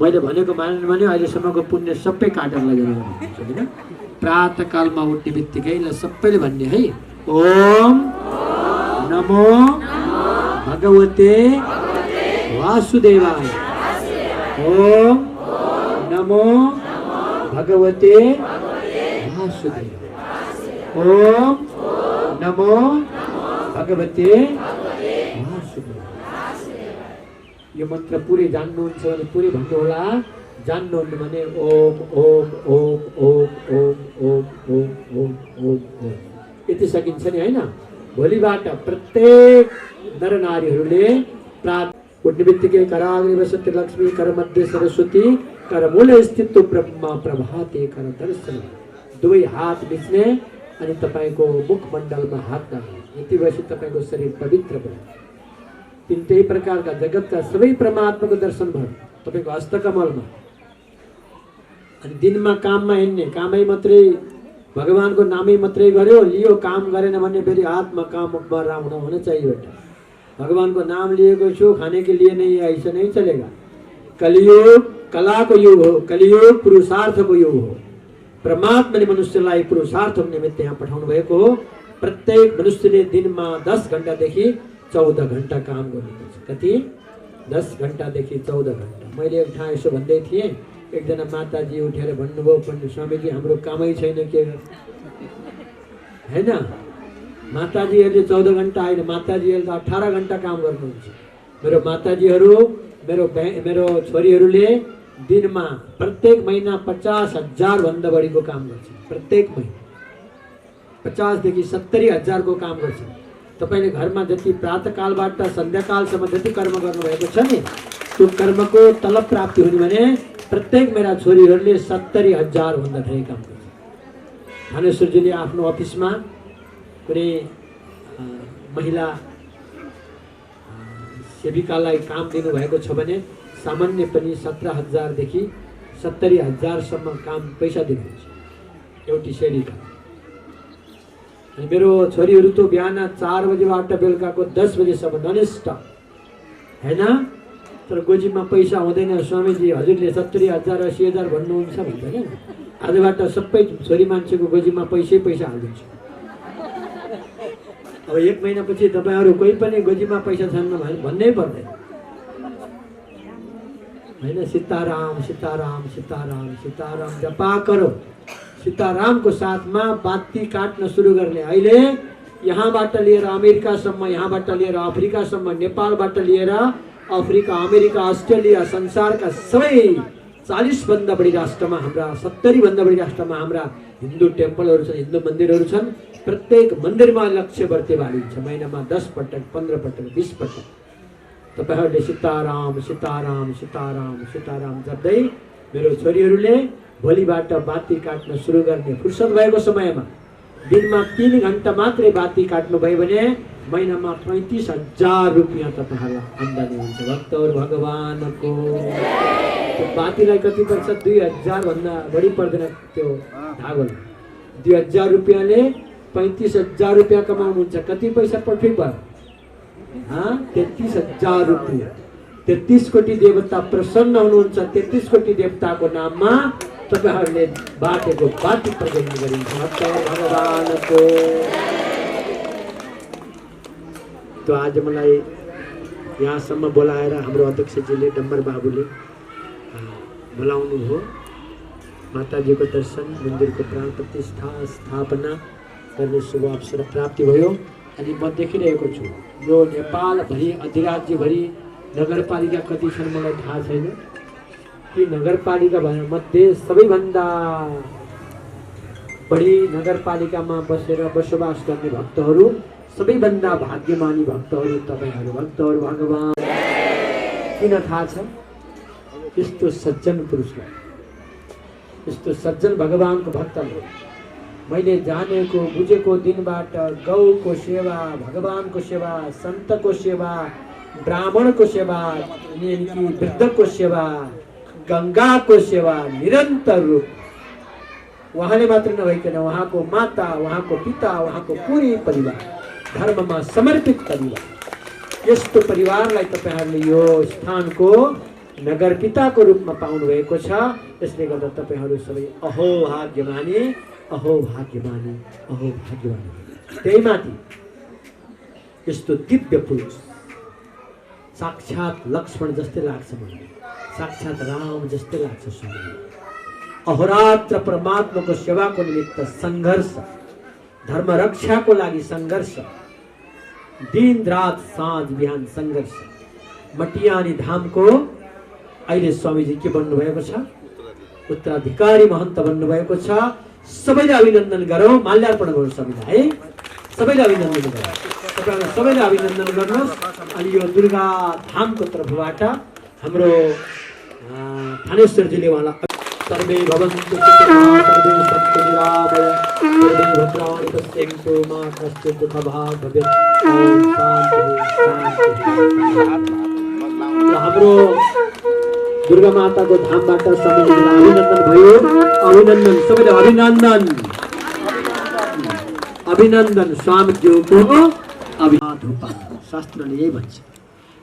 मैले भनेको मानेन भने अहिलेसम्मको पुण्य सबै काटेर लगिदिनु हैन। प्रातः कालमा उठ्ने बित्तिकै ल सबैले भन्ने है, ओम नमो भगवते वासुदेवाय। ओम नमो भगवते वासुदेवाय। ओम नमो भगवते वासुदेवाय। यो मन्त्र पुरै जान्नुहुन्छ भने पुरै भन्नु होला। जान्नुहुन्न भने ओम ओम ओम ओम ओम ओम ओम ओम ओम ओम यति सकिन्छ नि हैन। भोलिबाट प्रत्येक नरनारीहरूले उठ्ने बित्तिकै कराग्रे वसति लक्ष्मी, कर मध्य सरस्वती, कर मूल स्थित ब्रह्मा प्रभाते कर दर्शन। दुवै हात बिच्ने अनि तपाईको मुखमण्डलमा हात राख्ने। यति भएपछि तपाईको शरीर पवित्र भयो। तीनटै प्रकारका जगतका सबै परमात्माको दर्शन भयो तपाईको हस्तकमलमा। अनि दिनमा काममा हिँड्ने, कामै मात्रै भगवानको नामै मात्रै गर्यो, लियो काम गरेन भने फेरि हातमा काम होना चाहिए बेटा। भगवान को नाम लिएको छु, खाने के लिए नहीं, ऐसा नहीं चलेगा। कलियुग कला को युग हो, कलियुग पुरुषार्थ को युग हो। परमात्मा ने मनुष्यलाई पुरुषार्थ निमित्त यहाँ पठाउनु भएको हो। प्रत्येक मनुष्यले दिनमा 10 घण्टादेखि 14 घण्टा काम गर्नुपर्छ। कति? 10 घण्टादेखि 14 घण्टा। मैले एक ठाउँ यसो भन्दै थिएँ, एकजना माताजी उठेर भन्नुभयो, पनि स्वामीजी हाम्रो कामै छैन के हैन। माताजीहरूले 14 घण्टा होइन, माताजीहरूले 18 घण्टा काम गर्नुहुन्छ। मेरो माताजीहरू, मेरो छोरीहरूले दिनमा प्रत्येक महीना 50,000 भन्दा बढीको काम गर्छन्। प्रत्येक महिना 50 देखि 70 हजारको काम गर्छन्। तपाईले घरमा जति प्रातःकालबाट सन्ध्याकालसम्म जति कर्म गर्नुभएको छ नि, त्यो कर्मको तलब प्राप्ति हुने भने प्रत्येक मेरा छोरीहरूले 70,000 भन्दा धेरै काम गर्छन्। थानेश्वरजीले आफ्नो अफिसमा कुनै महिला सेविकालाई काम दिनुभएको छ भने सामान्य पनि 17,000 देखि 70,000 सम्म काम पैसा दिनुहुन्छ एउटी सेविका। अनि मेरो छोरीहरू त बिहान 4 बजेबाट बेलुकाको 10 बजेसम्म नन स्टप हैन। तर गोजीमा पैसा हुँदैन स्वामीजी, हजुरले 70,000 80,000 भन्नुहुन्छ भन्दैन। आजबाट सबै छोरी मान्छेको गोजीमा पैसा हालिदिन्छु। अब 1 महिनापछि तपाईहरु कोही पनि गोजीमा पैसा छैन भने भन्नै पर्दैन हैन। सीताराम सीताराम सीताराम सीताराम जपा करो। सीताराम को साथमा बाती काट्न सुरु गर्ने। अहिले यहाँबाट लिएर अमेरिकासम्म, यहाँबाट लिएर अफ्रिकासम्म, नेपालबाट लिएर अफ्रिका, अमेरिका, अस्ट्रेलिया, संसारका सबै 40 भन्दा बढी राष्ट्रमा हाम्रा, 70 भन्दा बढी राष्ट्रमा हाम्रा हिन्दू टेम्पलहरू छन्, हिन्दू मन्दिरहरू छन्। प्रत्येक मन्दिरमा लक्ष्य वर्ते बालिन्छ। महिनामा 10 पटक, 15 पटक, 20 पटक तपाईहरुले सीताराम सीताराम सीताराम सीताराम जप्दै मेरो छोरीहरूले भोलिबाट बाती काट्न सुरु गर्ने। फुर्सद भएको समयमा दिनमा 3 घण्टा मात्रै बाती काट्नु भयो भने महिनामा 35,000 रुपैयाँ तपाईहरुलाई आम्दानी हुन्छ। भक्तहरु भगवानको त्यो बातीलाई कति पर्छ? 2,000 भन्दा बढी पर्दैन त्यो धागोले। 2,000 रुपैयाँले 35,000 रुपैयाँ कमाउनुहुन्छ। कति पैसा प्रफिट भयो? 33,000 रुपैयाँ। 33 कोटी देवता प्रसन्न हुनुहुन्छ। 33 कोटी देवताको नाममा तपाईहरुले बाटेको बाती प्रज्वलन गरिन्छ। भगवानको तो आज मलाई यहाँसम्म बोलाएर हाम्रो अध्यक्षजीले, डम्बर बाबुले बोलाउनु हो। माताजीको दर्शन, मन्दिरको प्राण प्रतिष्ठा स्थापना गर्ने शुभ अवसर प्राप्ति भयो। अनि म देखिरहेको छु यो नेपालभरि, अधिराज्यभरि नगरपालिका कति छन् मलाई थाहा छैन। ती नगरपालिका मध्ये सबैभन्दा बढी नगरपालिकामा बसेर बसोबास गर्ने भक्तहरू, सबैभन्दा भाग्यमानी भक्तहरू तपाईहरु। भक्तहरु भगवान किन थाहा छ? यस्तो सज्जन पुरुषलाई, यस्तो सज्जन भगवानको भक्तले मैले जानेको बुझेको दिनबाट गौको सेवा, भगवानको सेवा, सन्तको सेवा, ब्राह्मणको सेवा, वृद्धको सेवा, गंगाको सेवा निरन्तर रूप उहाँले मात्र नभइकन उहाँको माता, उहाँको पिता, उहाँको पूरै परिवार, धर्ममा समर्पित परिवार, यस्तो परिवारलाई तपाईहरुले यो स्थानको नगरपिताको रूपमा पाउनु भएको छ। यसले गर्दा तपाईहरु सबै अहो भाग्यमानी, अहो भाग्यमानी, अहो भाग्यमानी। त्यही माथि यस्तो दिव्य पुरुष, साक्षात लक्ष्मण जस्तै लाग्छ मलाई, साक्षात राम जस्तै लाग्छ स्वामी। अहोरात्र परमात्माको सेवाको निमित्त संघर्ष, धर्म रक्षाको लागि संघर्ष, दिन रात साँझ बिहान संघर्ष। मटियानी धामको अहिले स्वामीजी के बन्नु भएको छ? उत्तराधिकारी महन्त बन्नु भएको छ। सबैले अभिनन्दन गरौँ, माल्यार्पण गरौँ सबैलाई है। सबैले अभिनन्दन गरौँ। तपाईँहरू सबैले अभिनन्दन गर्नुहोस्। अनि यो दुर्गा धामको तर्फबाट हाम्रो थानेश्वरजीले उहाँलाई सर्वे भवन्तु सुखिनः सर्वे सन्तु निरामया सर्वे भद्राणि पश्यन्तु मा कश्चित् दुःखभाग् भवेत्। ओम शान्ति शान्ति। हाम्रो दुर्गा माताको धामबाट सबैजना अभिनन्दन भयो। अभिनन्दन सबैले अभिनन्दन अभिनन्दन स्वामीज्यूको अभिनाधुपा। शास्त्रले यही भन्छ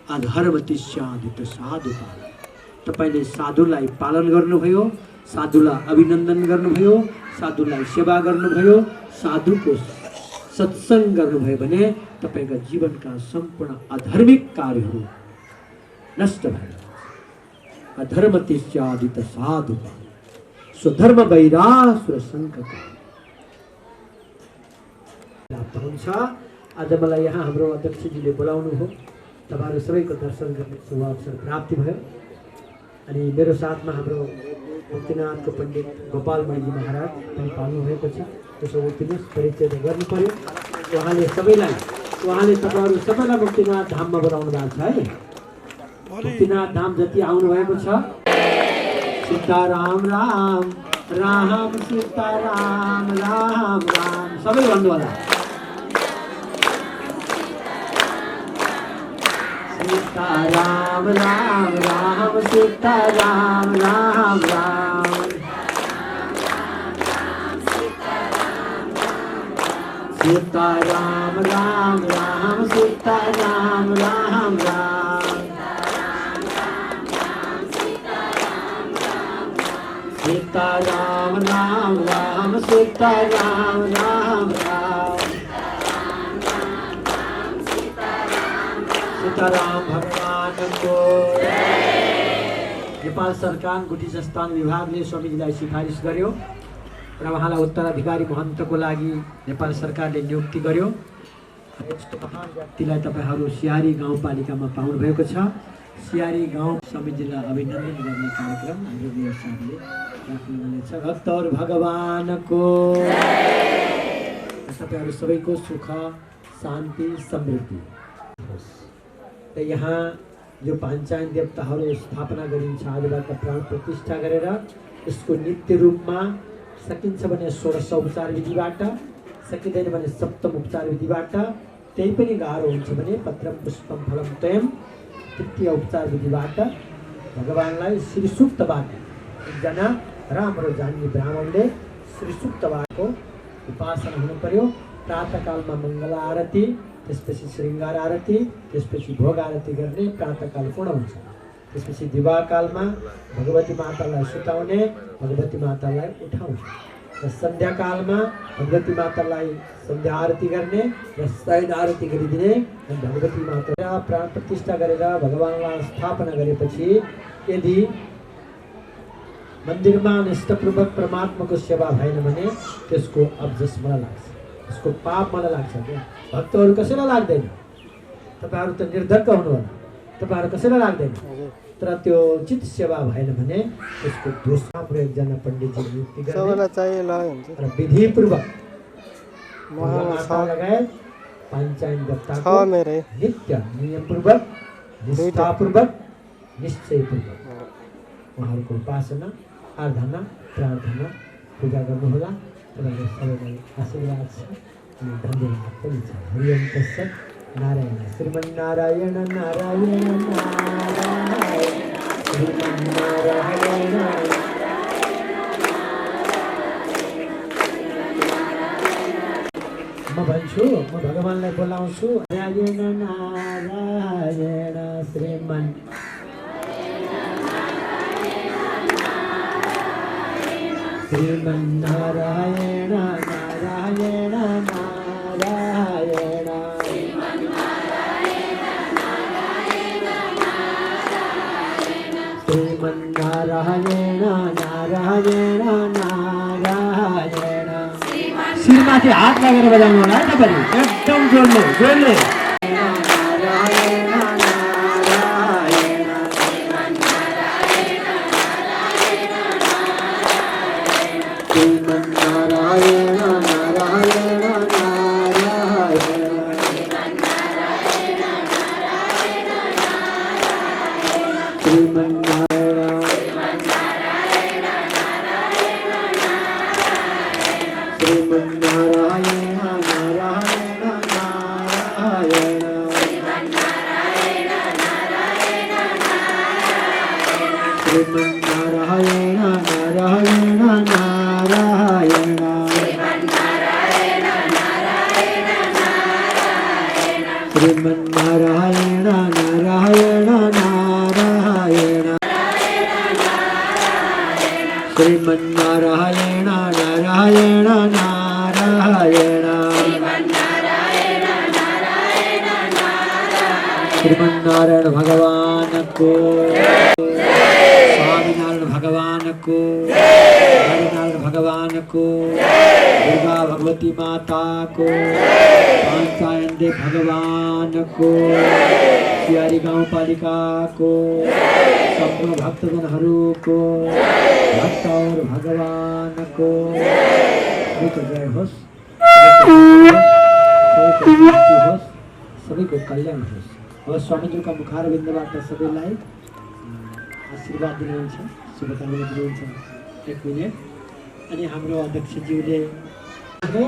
अधर्मति स्यादित साधुपा। तपाईले साधुलाई पालन गर्नुभयो, साधुलाई अभिनन्दन गर्नुभयो, साधुलाई सेवा गर्नुभयो, साधुको सत्संग गर्नुभयो भने तपाईका जीवनका सम्पूर्ण अधार्मिक कार्यहरू नष्ट भएर अधर्मति स्यादित साधुपा स्वधर्म वैरासुर सङ्कट प्राप्त हुन्छ। आज मलाई यहाँ हाम्रो अध्यक्षजीले बोलाउनु हो, तपाईँहरू सबैको दर्शन गर्ने शुभ अवसर प्राप्ति भयो। अनि मेरो साथमा हाम्रो मुक्तिनाथको पण्डित गोपालमणिजी महाराज पनि पाल्नु भएको छ। त्यसो उठ्नुहोस्, परिचय त गर्नु पर्यो। उहाँले तपाईँहरू सबैलाई मुक्तिनाथ धाममा बोलाउनु भएको छ है। मुक्तिनाथ धाम जति आउनुभएको छ सीताराम राम राम सीताराम राम राम सबै भन्नु होला। सीताराम राम राम सीताराम राम राम सीताराम राम राम सीताराम राम राम सीताराम राम राम सीताराम राम राम सीताराम भगवान को। नेपाल सरकार गुठी संस्थान विभागले स्वामीजीलाई सिफारिस गर्यो र उहाँलाई उत्तराधिकारी महन्तको लागि नेपाल सरकारले नियुक्ति गर्यो। यस्तो महान व्यक्तिलाई तपाईँहरू सियारी गाउँपालिकामा पाउनुभएको छ। सियारी गाउँ स्वामीजीलाई अभिनन्दन गर्ने कार्यक्रम हाम्रो व्यवसायले राख्नुहुनेछ। भक्तहरू भगवानको तपाईँहरू सबैको सुख शान्ति समृद्धि होस्। र यहाँ जो पाञ्चायन देवताहरू स्थापना गरिन्छ आजबाट प्राण प्रतिष्ठा गरेर यसको नित्य रूपमा सकिन्छ भने 16 उपचार विधिबाट, सकिँदैन भने सप्तम उपचार विधिबाट, त्यही पनि गाह्रो हुन्छ भने पत्रम पुष्पम फलम तयम तृतीय उपचार विधिबाट भगवानलाई श्रीसूक्तबाट एकजना राम्रो जान्ने ब्राह्मणले श्रीसूक्तबाटको उपासना हुनु पर्यो। प्रातःकालमा मङ्गल आरती, त्यसपछि श्रृङ्गार आरती, त्यसपछि भोग आरती गर्ने प्रातःकाल पूर्ण हुन्छ। त्यसपछि दिवाकालमा भगवती मातालाई सुताउने, भगवती मातालाई उठाउने र सन्ध्याकालमा भगवती मातालाई सन्ध्या आरती गर्ने र शयन आरती गरिदिने। भगवती माता प्राण प्रतिष्ठा गरेर भगवानलाई स्थापना गरेपछि यदि मन्दिरमा निष्ठापूर्वक परमात्माको सेवा भएन भने त्यसको अब्जस मलाई लाग्छ, त्यसको पाप मलाई लाग्छ। क्या भक्तहरू कसैलाई लाग्दैन, तपाईँहरू त निर्धक्क हुनुहोला, तपाईँहरू कसैलाई लाग्दैन। तर त्यो उचित सेवा भएन भने त्यसको दोष। हाम्रो एकजना पण्डितजी नियुक्ति गर्ने र विधिपूर्वक लगायत पाञ्चायन देवताको नित्य नियमपूर्वक निष्ठापूर्वक निश्चयपूर्वक उहाँहरूको उपासना आराधना प्रार्थना पूजा गर्नुहोला। तपाईँहरू सबैलाई आशीर्वाद छ अनि धन्यवाद पनि छ। हरि ओम तत्सत्। नारायण श्रीमन्नारायण नारायण नारायण श्रीमन्नारायण। म भन्छु, म भगवानलाई बोलाउँछु नारायण नारायण श्रीमन् श्रीमन्नारायण नारायण नारायण श्रीमन्नारायण नारायण नारायण। शिरमाथि हात लगेर बजाउनु होला है तपाईँले, एकदम जोडले जोडले। नारायण नारायण नारायण श्रीमन्नारायण नारायण नारायण श्रीमन्नारायण नारायण नारायण श्रीमन्नारायण नारायण नारायण श्रीमन्नारायण भगवान को, स्वामीनारायण भगवान को, हरिनारायण भगवान को, दुर्गा भगवती माता को, पांचायन देव भगवान को, सियारी गांव पालिका को, संपूर्ण भक्तजनहरू को, भक्त और भगवान को सबैको जय होस्, सबैको शान्ति होस्, सबैको कल्याण होस्। अब स्वामीजीका मुखारविन्दबाट सबैलाई आशीर्वाद दिनुहुन्छ, शुभकामना दिनुहुन्छ। 1 मिनट। अनि हाम्रो अध्यक्षज्यूले सबै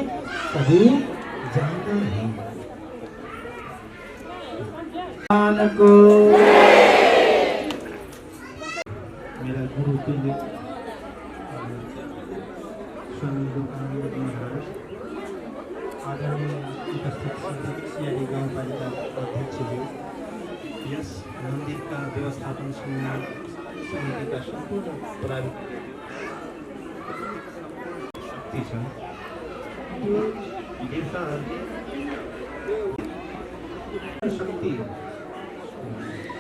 जान्न को मेरा गुरु तुल्य स्वामी गोपालजी महाराज, आदरणीय उपस्थित सियारी गाउँपालिका अध्यक्षज्यू, यस मन्दिरका व्यवस्थापन समितिका सम्पूर्ण शक्ति छन्। त्यो देवताहरूले शक्ति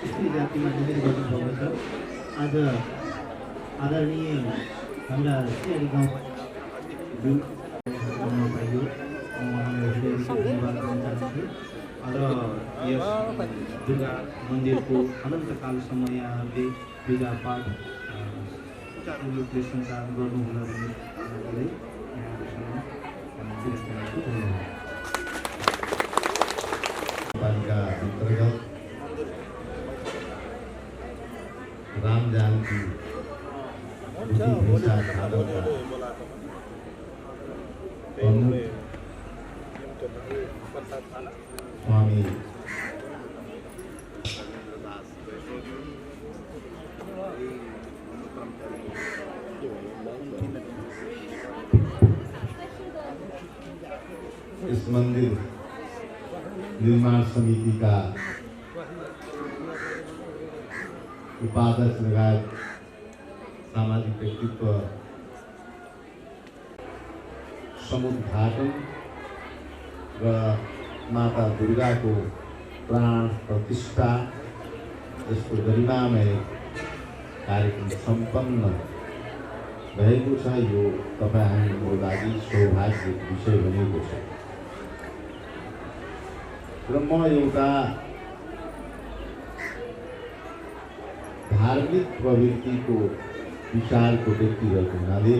स्त्री जातिमा निर्णय गर्नुभएको छ। आज आदरणीय हाम्रा सियारी गाउँ पाइयो, उहाँलाई धन्यवाद दिन चाहन्छु। र यस दुर्गा मन्दिरको अनन्तकालसम्म यहाँहरूले पूजा पाठ सुचारू रूपले सञ्चालन गर्नुहुन भन्ने यहाँहरूसँग पालिका अन्तर्गत राम जानकी भाषा खाडलका प्रमुख स्वामी इस मंदिर निर्माण समिति का उपाध्यक्ष लगायत सामाजिक व्यक्तित्व समुद्घाटन र माता दुर्गा को प्राण प्रतिष्ठा जस्तो गरिमामय कार्यक्रम सम्पन्न भएको छ। यो तपाईँ हाम्रो लागि सौभाग्यको विषय बनेको छ। र म एउटा धार्मिक प्रवृत्तिको विचारको व्यक्ति भएको हुनाले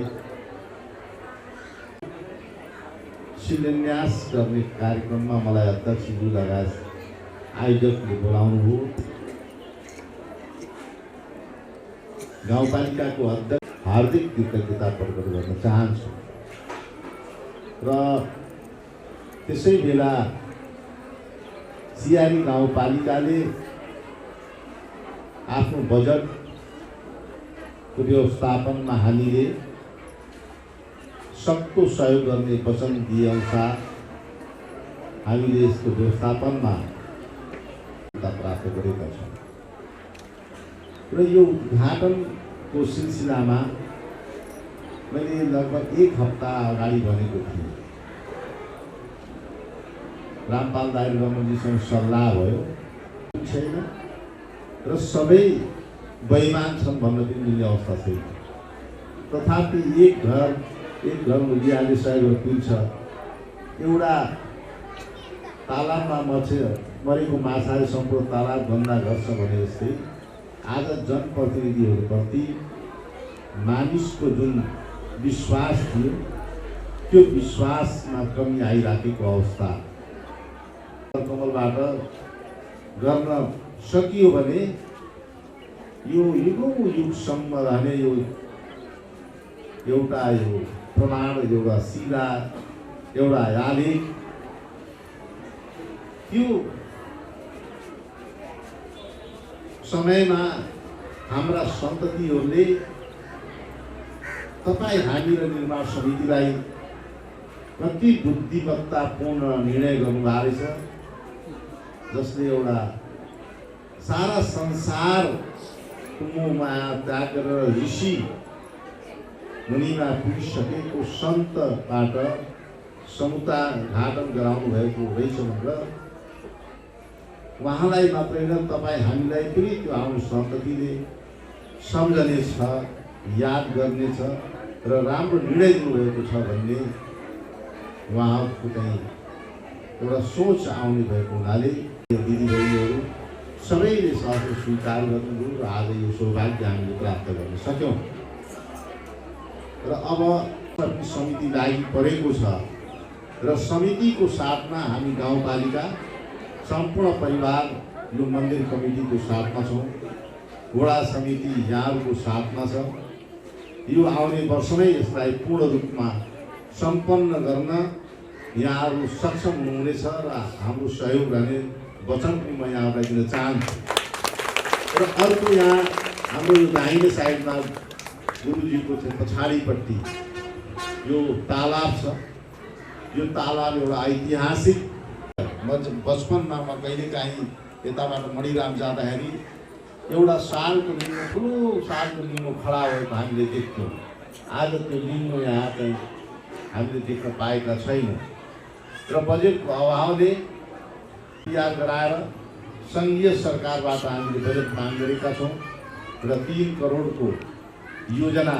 शिलान्यास गर्ने कार्यक्रममा मलाई अध्यक्षज्यू लगायत आयोजकले बोलाउनुभयो। गाउँपालिकाको अध्यक्ष हार्दिक कृतज्ञता प्रकट गर्न चाहन्छु। र त्यसै बेला सियारी गाउँपालिकाले आफ्नो बजेटको व्यवस्थापनमा हामीले सक्दो सहयोग गर्ने वचन दिए अनुसार हामीले यसको व्यवस्थापनमा प्राप्त गरेका छौँ। र यो उद्घाटनको सिलसिलामा मैले लगभग 1 हप्ता अगाडि भनेको थिएँ। रामपाल दाइ रमणजीसँग सल्लाह भयो, छैन र सबै बेइमान छन् भन्न पनि मिल्ने अवस्था छैन। तथापि एक घर मुलियाले सहयोग पिल्छ, एउटा तालाबमा मरेको माछाले सम्पूर्ण तालाब गन्दा गर्छ भने जस्तै आज जनप्रतिनिधिहरूप्रति मानिसको जुन विश्वास थियो त्यो विश्वासमा कमी आइराखेको अवस्था कमलबाट गर्न सकियो भने यो युगसम्म रहने यो एउटा यो प्रमाण एउटा सिधा एउटा आलेख त्यो समयमा हाम्रा सन्ततिहरूले तपाईँ हामी र निर्माण समितिलाई कति बुद्धिमत्तापूर्ण निर्णय गर्नुभएको रहेछ, जसले एउटा सारा संसार माया त्याग गरेर ऋषि मुनिमा पुगिसकेको सन्तबाट समुता घाटन गराउनु भएको रहेछ भनेर उहाँलाई मात्रै न तपाईँ हामीलाई पनि त्यो आउने सन्ततिले सम्झनेछ, याद गर्नेछ र राम्रो निर्णय दिनुभएको छ भन्ने उहाँको चाहिँ एउटा सोच आउने भएको हुनाले दिदीबहिनीहरू सबैले सहज स्वीकार गर्नुभयो र आज यो सौभाग्य हामीले प्राप्त गर्न सक्यौँ। र अब समिति लागि परेको छ र समितिको साथमा हामी गाउँपालिका सम्पूर्ण परिवार यो मन्दिर कमिटीको साथमा छौँ, वडा समिति यहाँहरूको साथमा छ। यो आउने वर्षमै यसलाई पूर्ण रूपमा सम्पन्न गर्न यहाँहरू सक्षम हुनुहुनेछ र हाम्रो सहयोग रहने वचन पनि म यहाँहरूलाई दिन चाहन्छु। र अर्को यहाँ हाम्रो यो दाहिने साइडमा गुरुजीको चाहिँ पछाडिपट्टि यो तालाब छ। यो तालाब एउटा ऐतिहासिक, बचपनमा म कहिलेकाहीँ यताबाट मणिराम जाँदाखेरि एउटा सालको लिङ्गो, ठुलो सालको लिङ्गो खडा भएको हामीले देख्थ्यौँ। आज त्यो लिङ्गो यहाँ चाहिँ हामीले देख्न पाएका छैनौँ र बजेटको अभावले तयार गराएर सङ्घीय सरकारबाट हामीले बजेट माग गरेका छौँ र 3 करोडको योजना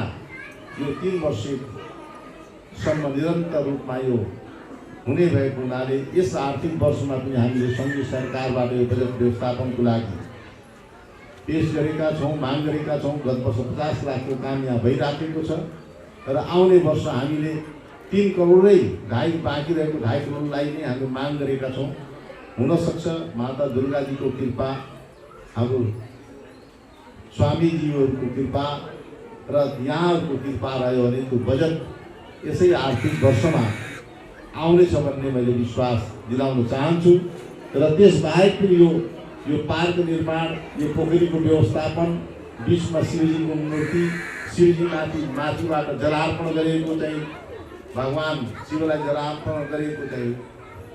यो 3 वर्षसम्म निरन्तर रूपमा यो हुने भएको हुनाले यस आर्थिक वर्षमा पनि हामीले सङ्घीय सरकारबाट यो बजेट व्यवस्थापनको लागि पेश गरेका छौँ, माग गरेका छौँ। गत वर्ष 50 लाखको काम यहाँ भइराखेको छ र आउने वर्ष हामीले 3 करोडै बाँकी रहेको 2.5 करोडलाई नै हामीले माग गरेका छौँ। हुनसक्छ माता दुर्गाजीको कृपा, हाम्रो स्वामीजीहरूको कृपा र यहाँहरूको कृपा रह्यो भने त्यो बजेट यसै आर्थिक वर्षमा आउनेछ भन्ने मैले विश्वास दिलाउन चाहन्छु। र त्यसबाहेक पनि यो पार्क निर्माण, यो पोखरीको व्यवस्थापन, बिचमा शिवजीको मूर्ति, माथिबाट जलार्पण गरेको चाहिँ भगवान् शिवलाई जलार्पण गरेको चाहिँ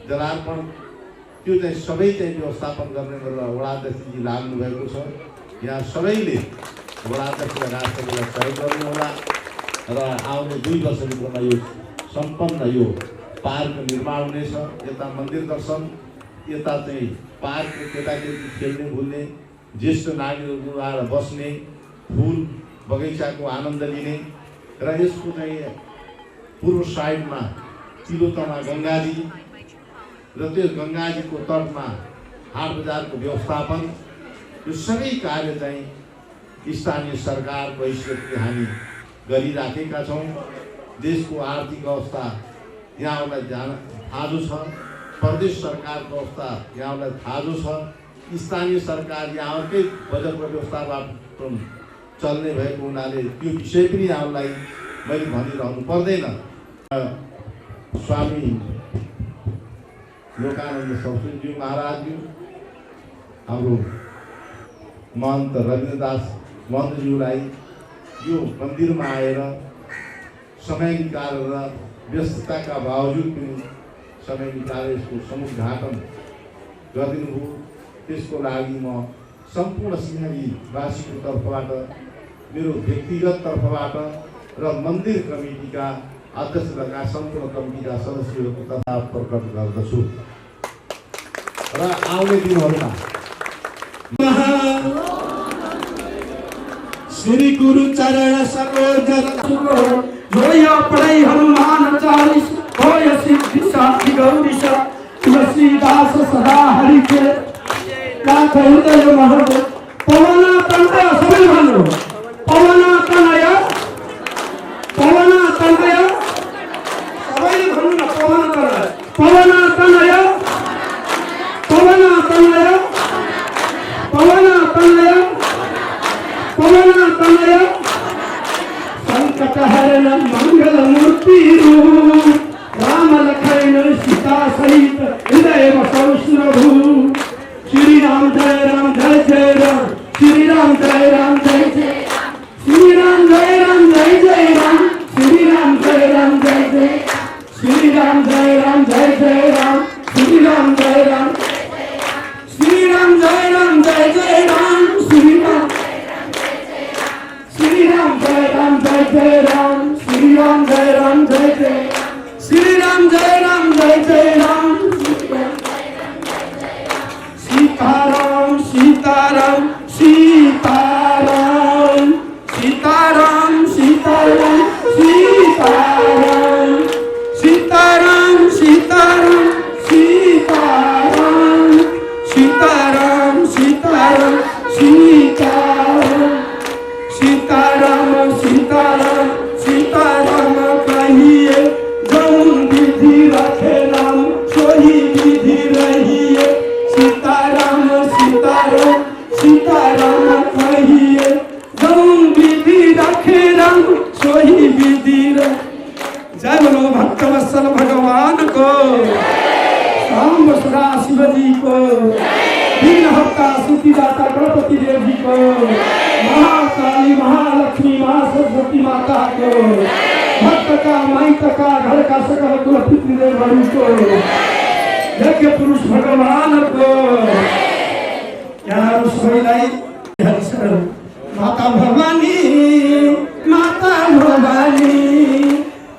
जलार्पण, त्यो चाहिँ सबै चाहिँ व्यवस्थापन गर्ने गरेर वडाध्यक्षजी लाग्नु भएको छ। यहाँ सबैले वडाध्यक्ष लगायत सबैलाई सहयोग गर्नुहोला र आउने 2 वर्षभित्रमा यो सम्पन्न यो पार्क निर्माण हुनेछ। यता मन्दिर दर्शन, यता चाहिँ पार्क केटाकेटी खेल्ने भुल्ने, ज्येष्ठ नागरिकहरू आएर बस्ने, फुल बगैँचाको आनन्द लिने र यसको चाहिँ पूर्व साइडमा तिलोतमा गङ्गाजी र त्यो गङ्गाजीको तटमा हाट बजारको व्यवस्थापन, यो सबै कार्य चाहिँ स्थानीय सरकारको हैसियतले हामी गरिराखेका छौँ। देशको आर्थिक अवस्था यहाँहरूलाई थाहा छ, प्रदेश सरकारको अवस्था यहाँहरूलाई थाहा छ, स्थानीय सरकार यहाँकै बजेटको व्यवस्थापन चल्ने भएको हुनाले त्यो विषय पनि यहाँहरूलाई मैले भनिरहनु पर्दैन। स्वामी लोकानन्द सरस्वतीज्यू महाराजज्यू, हाम्रो महन्त रविन्द्रदास महन्तज्यूलाई यो मन्दिरमा आएर समय निकालेर व्यस्तताका बावजुद पनि समय निकालेर यसको समुद्घाटन गरिदिनुभयो। त्यसको लागि म सम्पूर्ण सिंहलीवासीको तर्फबाट, मेरो व्यक्तिगत तर्फबाट र मन्दिर कमिटीका अध्यक्ष लगायत सम्पूर्ण कमिटीका सदस्यहरूको तथा प्रकट गर्दछु। र आउने दिनहरूमा श्री गुरु चरण सरोज जोय पढ़ई हनुमान चालीस होय सिद्धि साधि गौरीश तुलसीदास सदा हरि के गाथ हृदय महल पवना तनय सबै भन्नु पवना तनय सबै भन्नु न पवना तनय संकट हरण मंगल मूर्ति रूप राम लखन सीता सहित हृदय बसौ सुरभु श्री राम जय राम जय जय राम श्री राम जय राम जय जय श्री राम जय राम जय जय राम श्री राम जय राम जय जय श्री राम जय राम जय जय राम श्री राम जय राम श्री राम जय राम जय जय राम श्री राम श्री राम जय राम जय जय राम श्री राम जय राम जय जय श्री राम जय राम जय जय राम सीताराम सीताराम सीताराम सीताराम सीताराम सीताराम सीताराम सीताराम सीताराम सीताराम सीताराम सीताराम सीताराम सीताराम सीताराम कहिए जौन विधि रखे राम सोही विधि रहिए सीताराम सीताराम सीताराम कहिए जौन विधि रखे राम सोही विधि जय बोलो भक्तवत्सल भगवान को शाम सदा शिव जी को दिन हफ्ता सुखीदाता गणपति देव जी को महाकाली महालक्ष्मी महासरस्वती माता को भक्त का माइक का घर का सकल कुल पितृदेव को यज्ञ पुरुष भगवान को यहाँ सबैलाई हरिशरण माता भवानी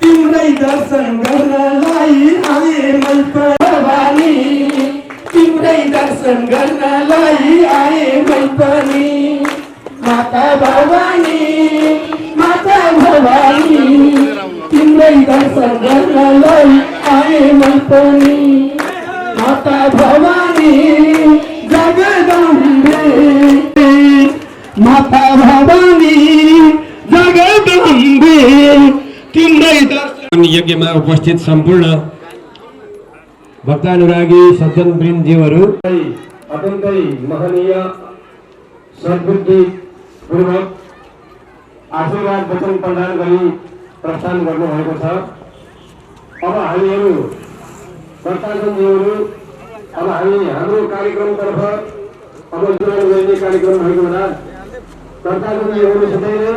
तिम्रै दर्शन गर्नलाई आए मन भवानी तिम्रै दर्शन गर्नलाई आए मन पनि माता भवानी तिम्रै दर्शन गर्नलाई आए मन पनि माता भवानी जगदम्बे माता भवानी जगदम्बे तिम्रै दर्शन। यज्ञमा उपस्थित सम्पूर्ण भक्तानुरागी सज्जन वृन्दज्यूहरू अत्यन्तै महनीय सद्बुद्धि पूर्वक आशीर्वाद वचन प्रदान गरी प्रस्थान गर्नुभएको छ। अब हामीहरू भक्तजनज्यूहरू अब हामी हाम्रो कार्यक्रमतर्फ अब जुराउन गरिने कार्यक्रम भएको हुँदा भक्तजनज्यूहरूसितै नै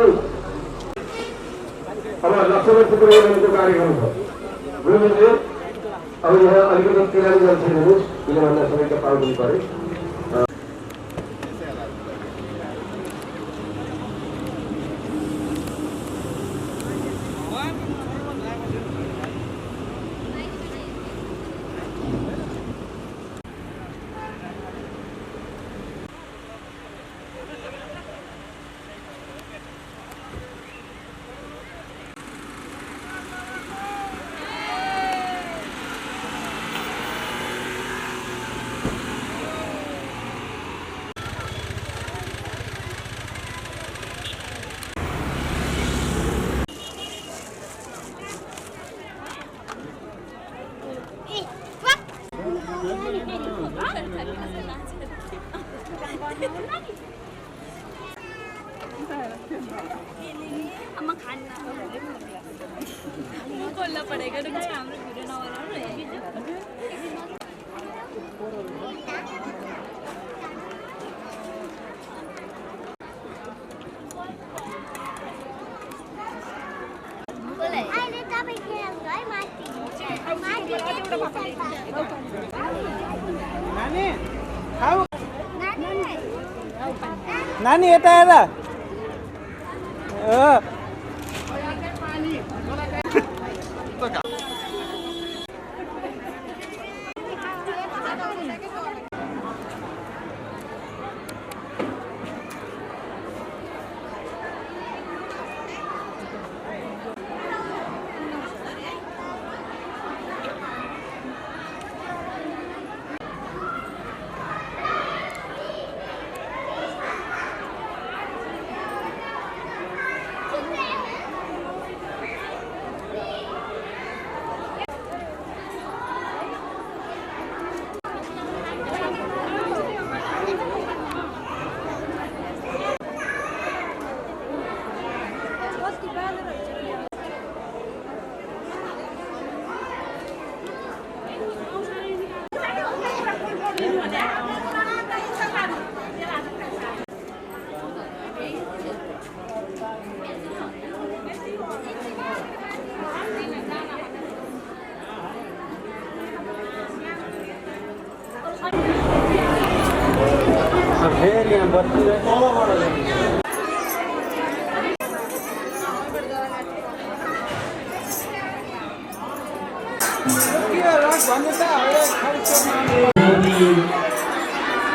अब लक्ष्मण पुत्रको कार्यक्रम छ। गुरुजीले अब यहाँ अलिकति तयारी गरिदिनुहोस् किनभन्दा सबैका पाउ दिनु पर्यो। बोल्न पड़ेगा तो कुछ हाम्रो भिडियो नबनाउनु नानी यता हेर फेरि यहाँ बत्ती तलबाट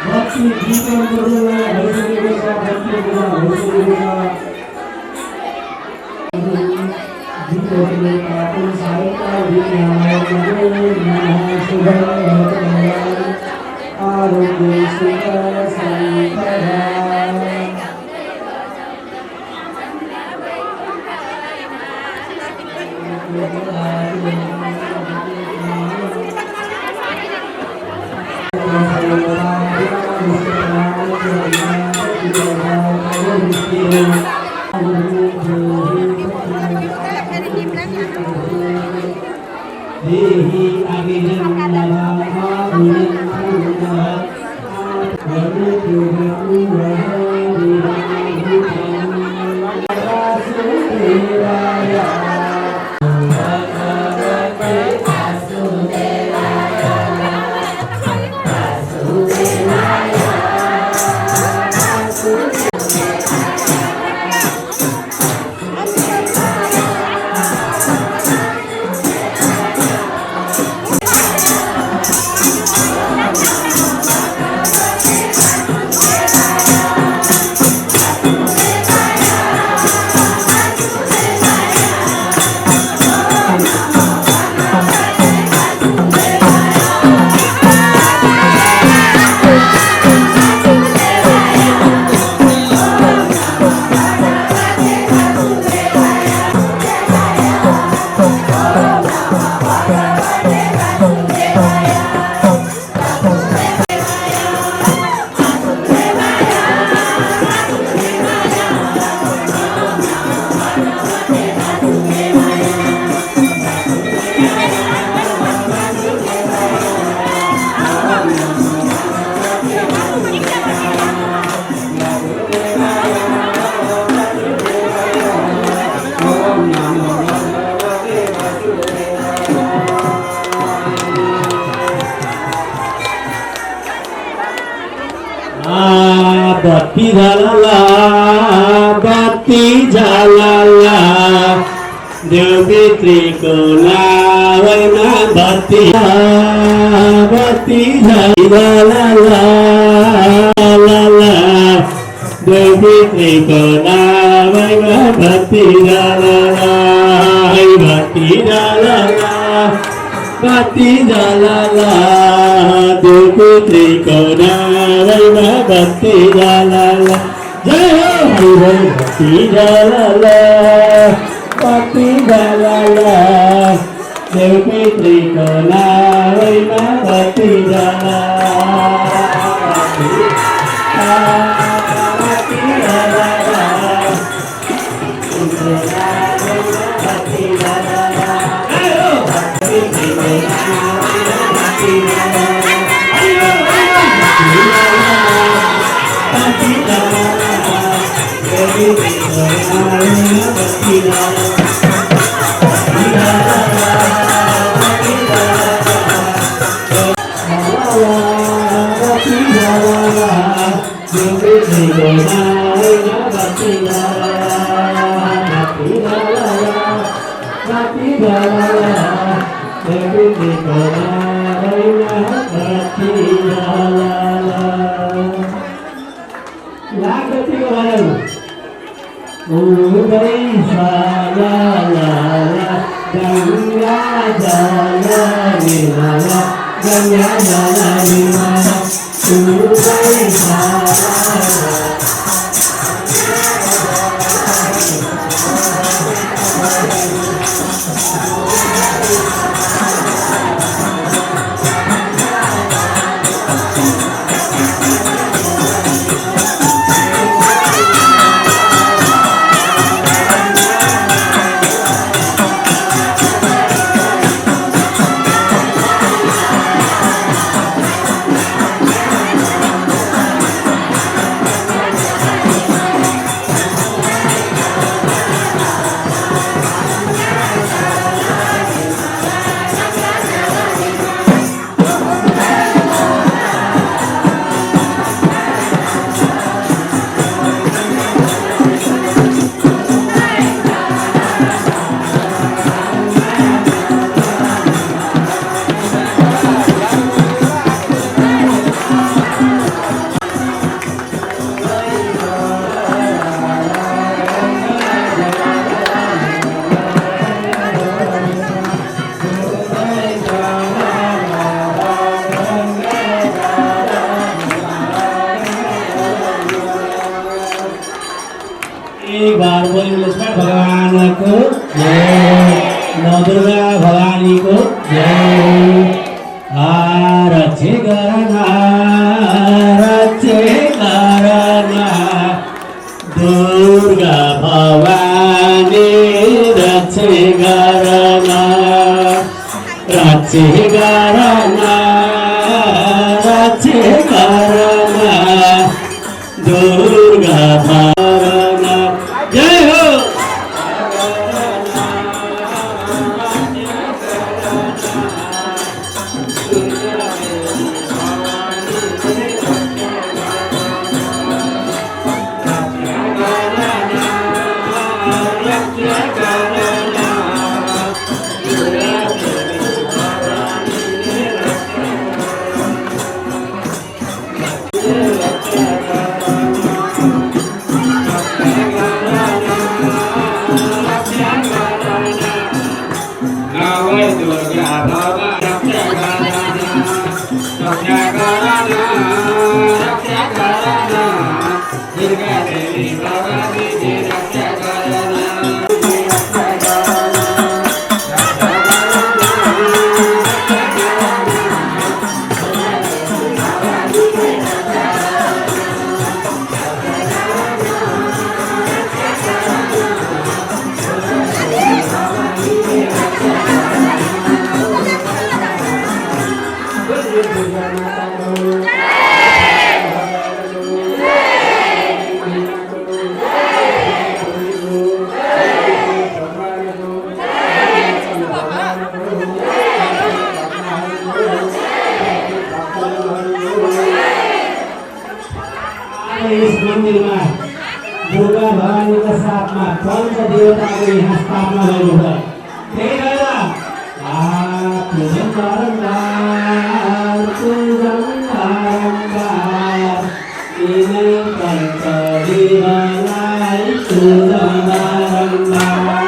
भक्ति जीवन गुरुमा भइसकेको छ, भक्ति गुरुमा भइसकेको छ। जीवनले पापु साइका आरोग्य सुख सन्तरा देहि बत्ती झाला बत्ती झाला देवपित्रीको नावैमा बत्ती बत्ती झाला देवपित्रीको नावैमा बत्ती झाला बत्ती झाला बत्ती झाला देवपुत्रीको नावैमा बत्ती झाला जय हो बत्ती झाला बत्ती झाला देवपुत्रीको नावैमा बत्ती झाला एक बार बोली लक्ष्मण भगवान को जय, नवदुर्गा भवानी को जय। रक्षे करना दुर्गा भवानी रक्षे करना दुर्गा भवानी जय हो। इस मंदिर में दुर्गा भवानी का साथमा पंच देवताको यहाँ स्थापना गर्नु छ। त्यही भएर पूजन बारम्बार यिनै पंच देवलाई पूजन बारम्बार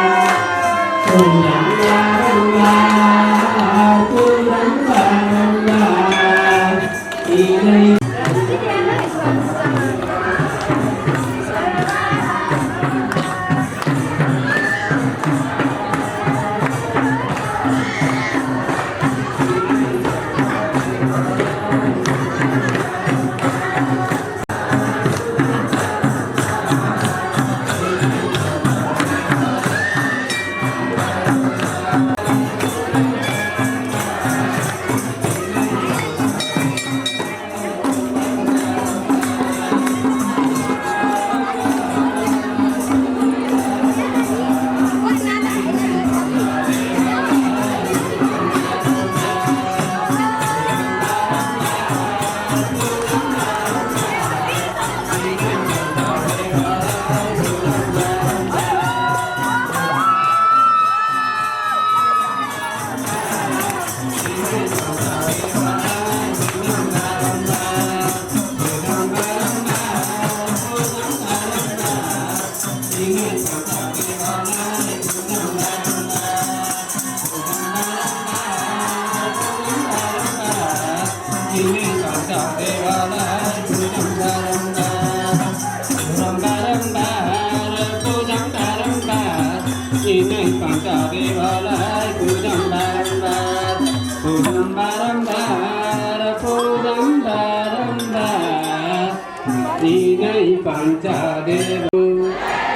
यिनै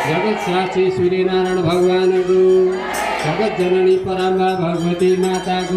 जगत साक्षी सूर्यनारायण भगवान को जगत जननी परम्बा भगवती माता को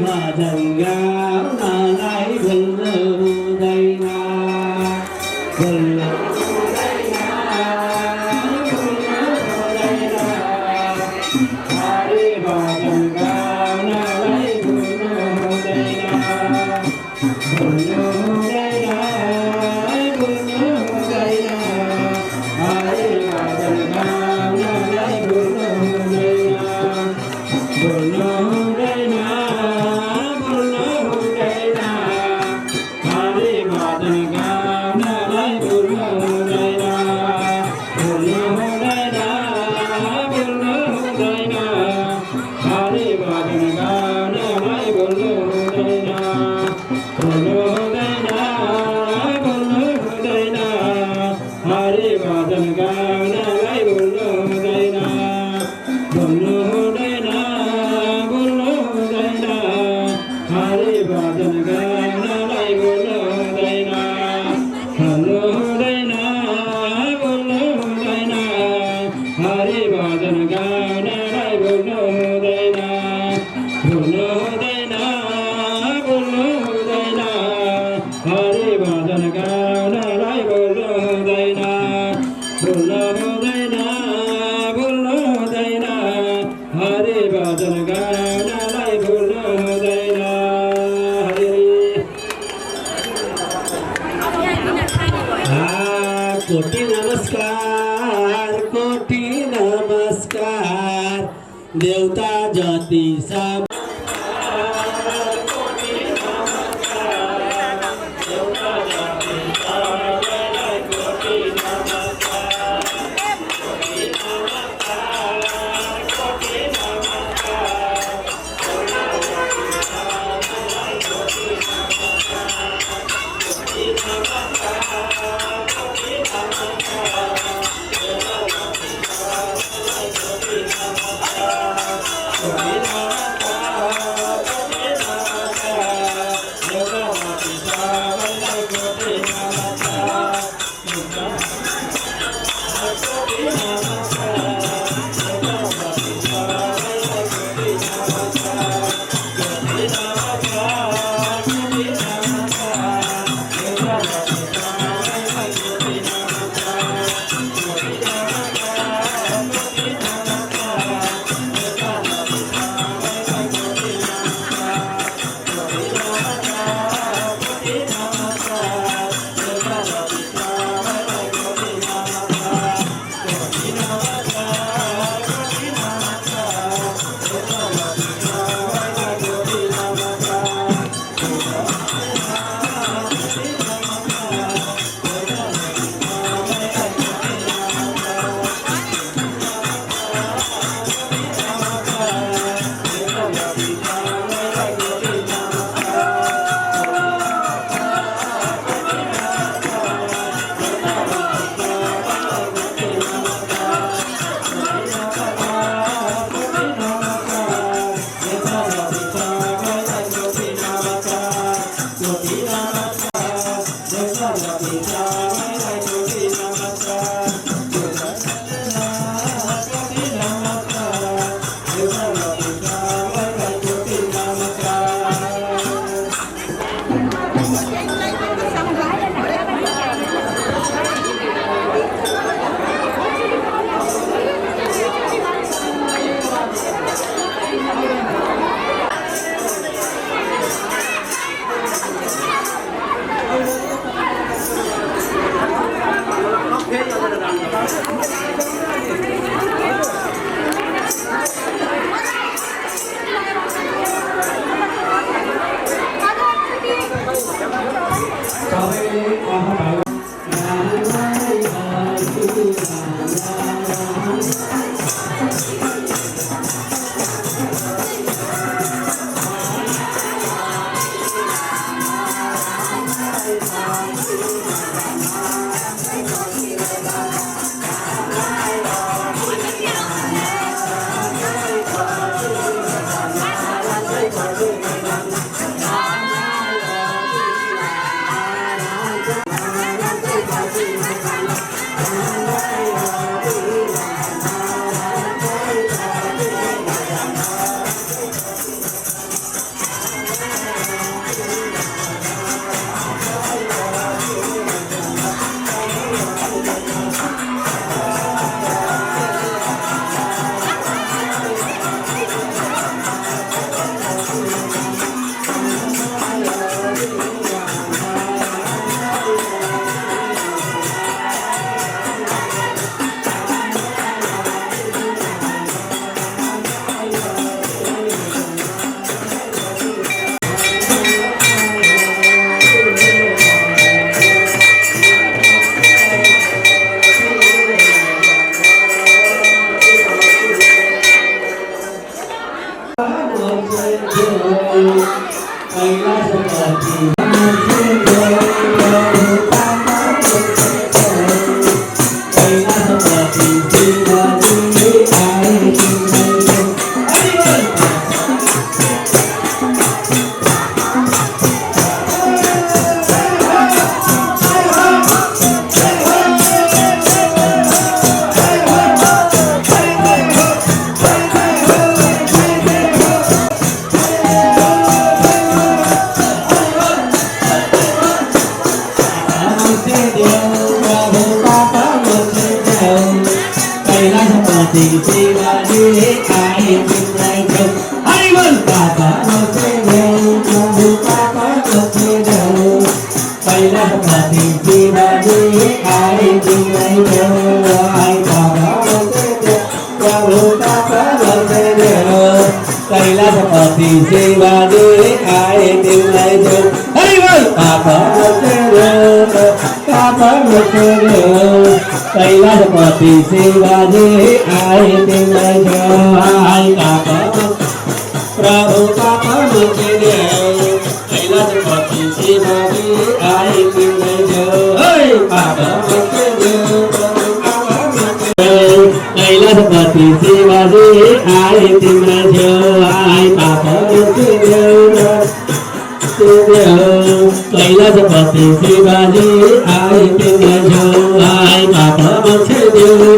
भजन गाउनलाई भुल्नु हुँदैन भुल्नु हुँदैन भुल्नु हुँदैन हरि भजन गाउनलाई भुल्नु हुँदैन भुल्नु हुँदैन भुल्नु हुँदैन हरि भजन गाउनलाई भुल्नु हुँदैन भुल्नु हुँदैन भुल्नु हुँदैन हरि भजन गाउनलाई भुल्नु हुँदैन भुल्नु हुँदैन भुल्नु हुँदैन हरि भजन गाउनलाई भुल्नु हुँदैन भुल्नु हुँदैन भुल्नु हुँदैन हरि भजन गाउनलाई भुल्नु हुँदैन भुल्नु हुँदैन भुल्नु हुँदैन हरि भजन गाउनलाई भुल्नु हुँदैन भुल्नु हुँदैन भुल्नु हुँदैन हरि भजन गाउनलाई भुल्नु हुँदैन भुल्नु हुँदैन भुल्नु हुँदैन हरि भजन गाउनलाई भुल्नु हुँदैन भुल्नु हुँदैन भुल्नु हुँदैन हरि भजन गाउनलाई भुल्नु हुँदैन कोटि नमस्कार देवता जति सब कैलाशपति सेवा दे आए तिमीलाई देऊ हरि बोल पापा कैलाशपति सेवा दे आए तिमीलाई देऊ हाय पापा प्रभु पापा मुझे देऊ कैलाशपति सेवा दे आए तिमीलाई देऊ हाय पापा मुझे देऊ कैलाशपति सेवा दे आए तिमीलाई देऊ हाय पापा मुझे देऊ कैलाशपति सेवा दे आए तिमीलाई देऊ हाय पापा मुझे देऊ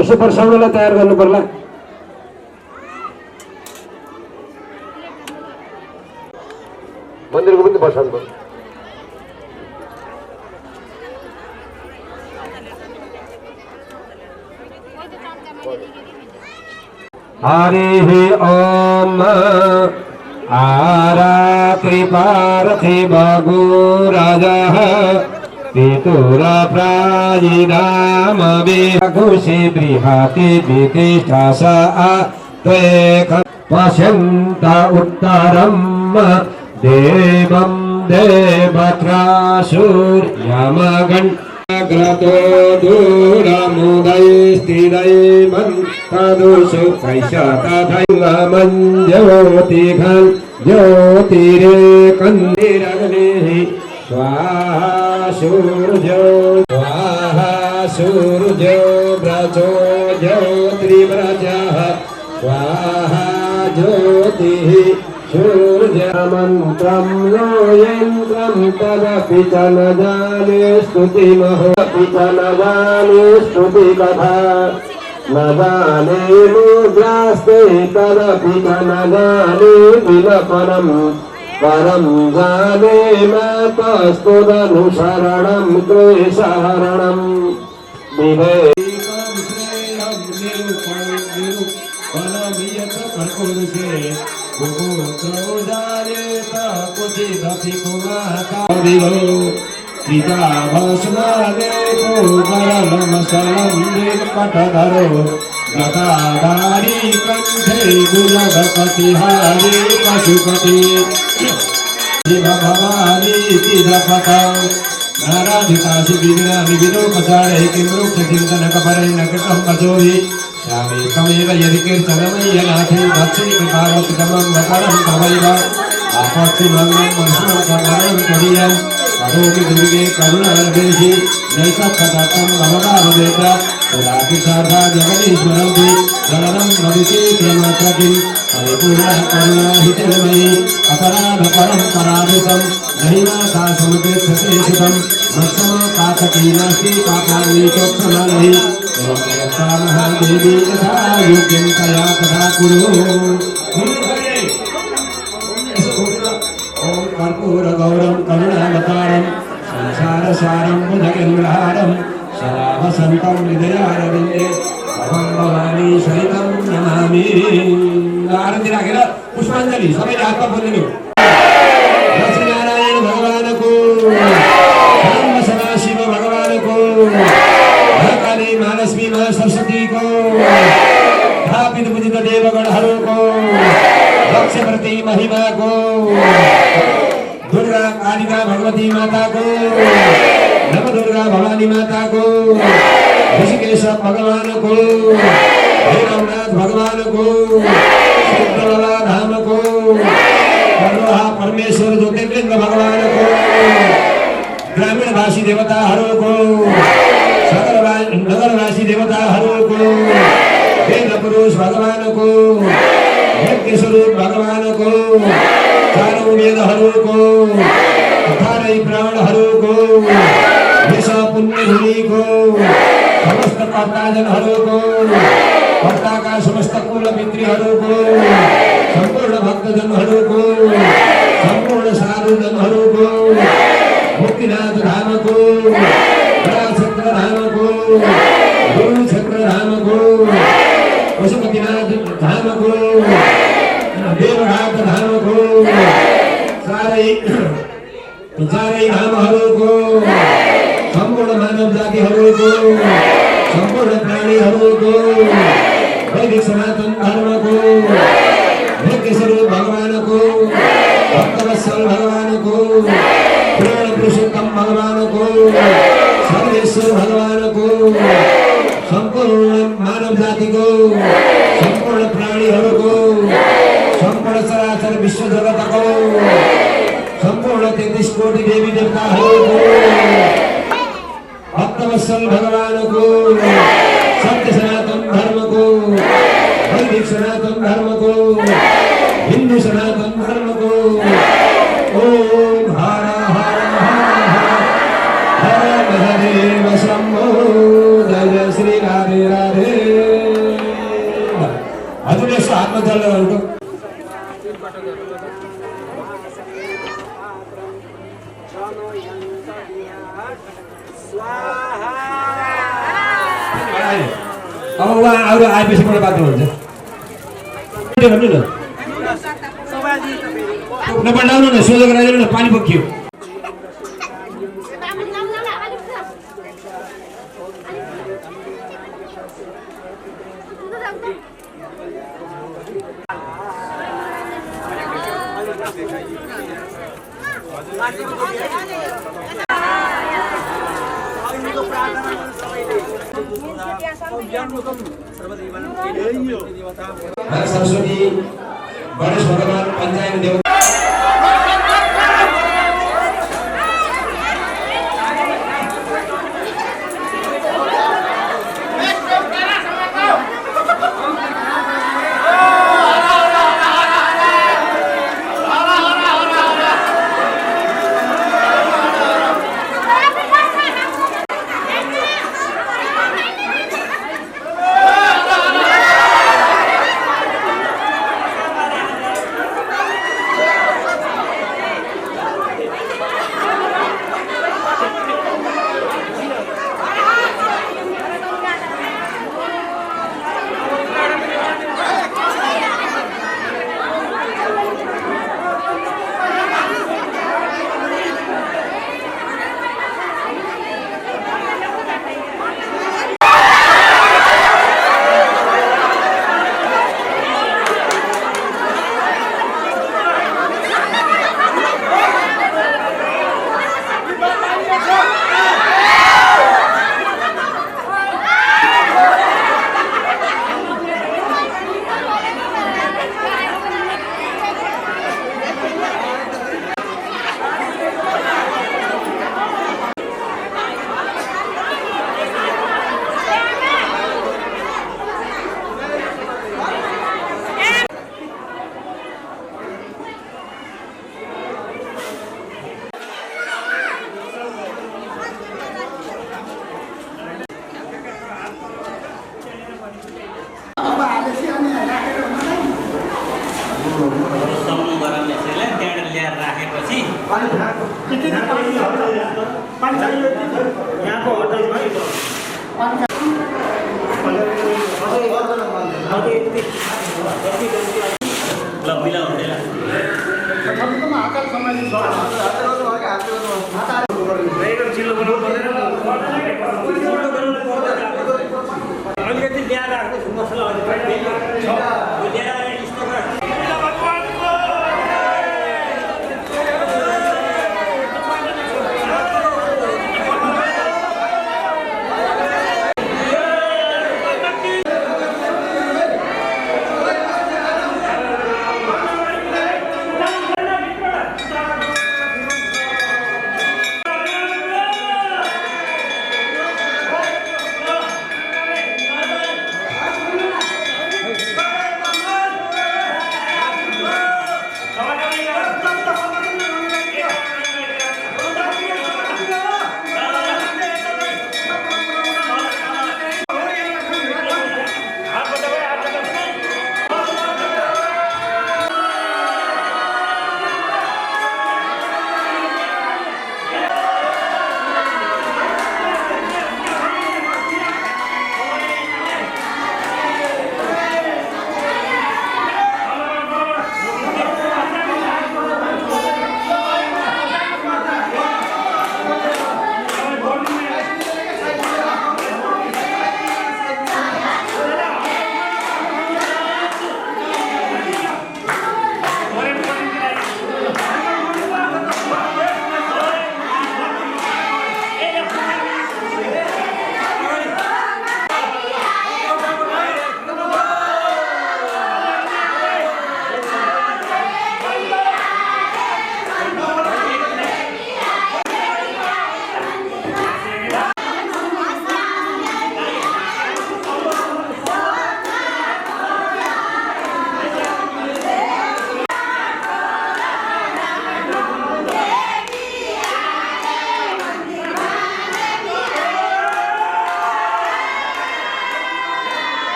यसो पर्साउनलाई तयार गर्नु पर्ला। मन्दिरको पनि पर्साउनु पर्छ। हरि ओम आरा कृपार्थी भगु राजा पितुर प्रायिनाम विघुषि बृहति वितिष्ठा त्वेक पश्यन्त उत्तरं देवं देवत्रासुर्यमगण ग्रतो दूरमुदैस्थिरैमन्तदुषु कैशतथैलमं ज्योतिघं ज्योतिरेकन्दिरग्निः स्वाहा सूर्यो स्वाहा सूर्यो व्रजो ज्योतिर्व्रजः स्वाहा ज्योतिः सूर्यमन्त्रं यो यन्त्रं तदपि च न जाने स्तुतिमहोऽपि च न जाने स्तुतिकथा न जाने मुद्रास्ते तदपि च न जाने विलपनम् परं जाने मातस्तुदनुसरणं क्लेशहरणम् विवेकं श्रेयं निरूपणमियत कर्पुरुषे कुपुत्रो जायेत क्वचिदपि कुमाकाविभो चिताभस्मलेपो गरलमसलं निर्पटधरो गदाधारी कण्ठे गुलगपतिहारी पशुपति शिव भवानीति जपतं नाराधिकासि विविधोपचारे किं वृक्षचिन्तनकपरेण कृतं वचोहि श्यामे तमेव यदि कीर्तनमय्यनाथे दक्षिणकृपावतितमं वकरं तवैव आपत्तिमङ्गं मनस्मरकर्मणं त्वदीयं करोमि दुर्गे करुणार्देशि नैककटकं भवदावदेत तदापि साधा जगदीश्वरं जननं भविति प्रेमत्रकिं परिपूर्णः करुणाहितिर्मयि अपराधपरं पराधितं महिमाता समुपेक्षते सुतं मत्समकातकी नास्ति पापान्नीतोत्समालहि महादेवी तथा योग्यं तया तथा कुरु ओम कर्पूर गौरम करुणावतारम संसारसारं भुजगेन्द्रहारं सदा वसन्तं हृदयारविन्दे अहं भवानी सहितं नमामि। आरती राखेर पुष्पाञ्जली सबैले हातमा बोल्नु लक्ष्मीनारायण भगवानको ब्रह्म सदाशिव भगवानको महाकाली महालक्ष्मी महासरस्वतीको स्थापित पूजित देवगणहरूको लक्ष्यप्रति महिमाको दुर्गा कालिका भगवती माताको नवदुर्गा भवानी माताको ऋषिकेश भगवानको भैरवनाथ भगवानको शुक्रबाबा धामको परलोहा परमेश्वर ज्योतिर्लिङ्ग भगवानको ग्रामीणवासी देवताहरूको नगरवासी देवताहरूको वेद पुरुष भगवानको यज्ञ स्वरूप भगवानको चारौं वेदहरूको 18 प्राणहरूको विष पुण्य भूमिको समस्त कर्ताजनहरूको कर्ताका समस्त कुल पितृहरूको सम्पूर्ण भक्तजनहरूको सम्पूर्ण साधुजनहरूको मुक्तिनाथ धामको बडाक्षेत्र धामको गुरुक्षेत्र धामको पशुपतिनाथ धामको देवघाट धामको चारै धामहरूको सम्पूर्ण मानव जातिहरूको सम्पूर्ण प्राणीहरूको वैदिक सनातन धर्मको यज्ञ स्वरूप भगवानको भक्तवत्सल भगवानको पुराण पुरुषोत्तम भगवानको सर्वेश्वर भगवानको सम्पूर्ण मानव जातिको सम्पूर्ण प्राणीहरूको सम्पूर्ण चराचर विश्व जगतको सम्पूर्ण 33 कोटी देवी देवताहरूको भक्तवत्सल भगवानको सत्य सनातन धर्मको वैदिक सनातन धर्मको हिन्दू सनातन धर्मको ओम हर हर हर महादेव शम्भो जय श्री राधे राधे। हजुरले यसो हातमा जल लगाउनु अब उहाँ अरू आएपछि मलाई बाटो हुन्छ भन्नु न नपढाउनु न सोझो गराइदिनु न पानी पक्कियो सरस्वती गणेश भगवान पंचायत देव पानी चाहियो यहाँको होटलमा हात समाली छ अलिकति ल्याएर मसला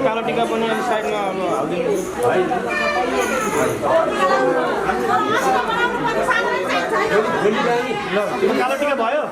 कालो टिका पनि अलि साइडमा अब हालिदिनु कालो टिका भयो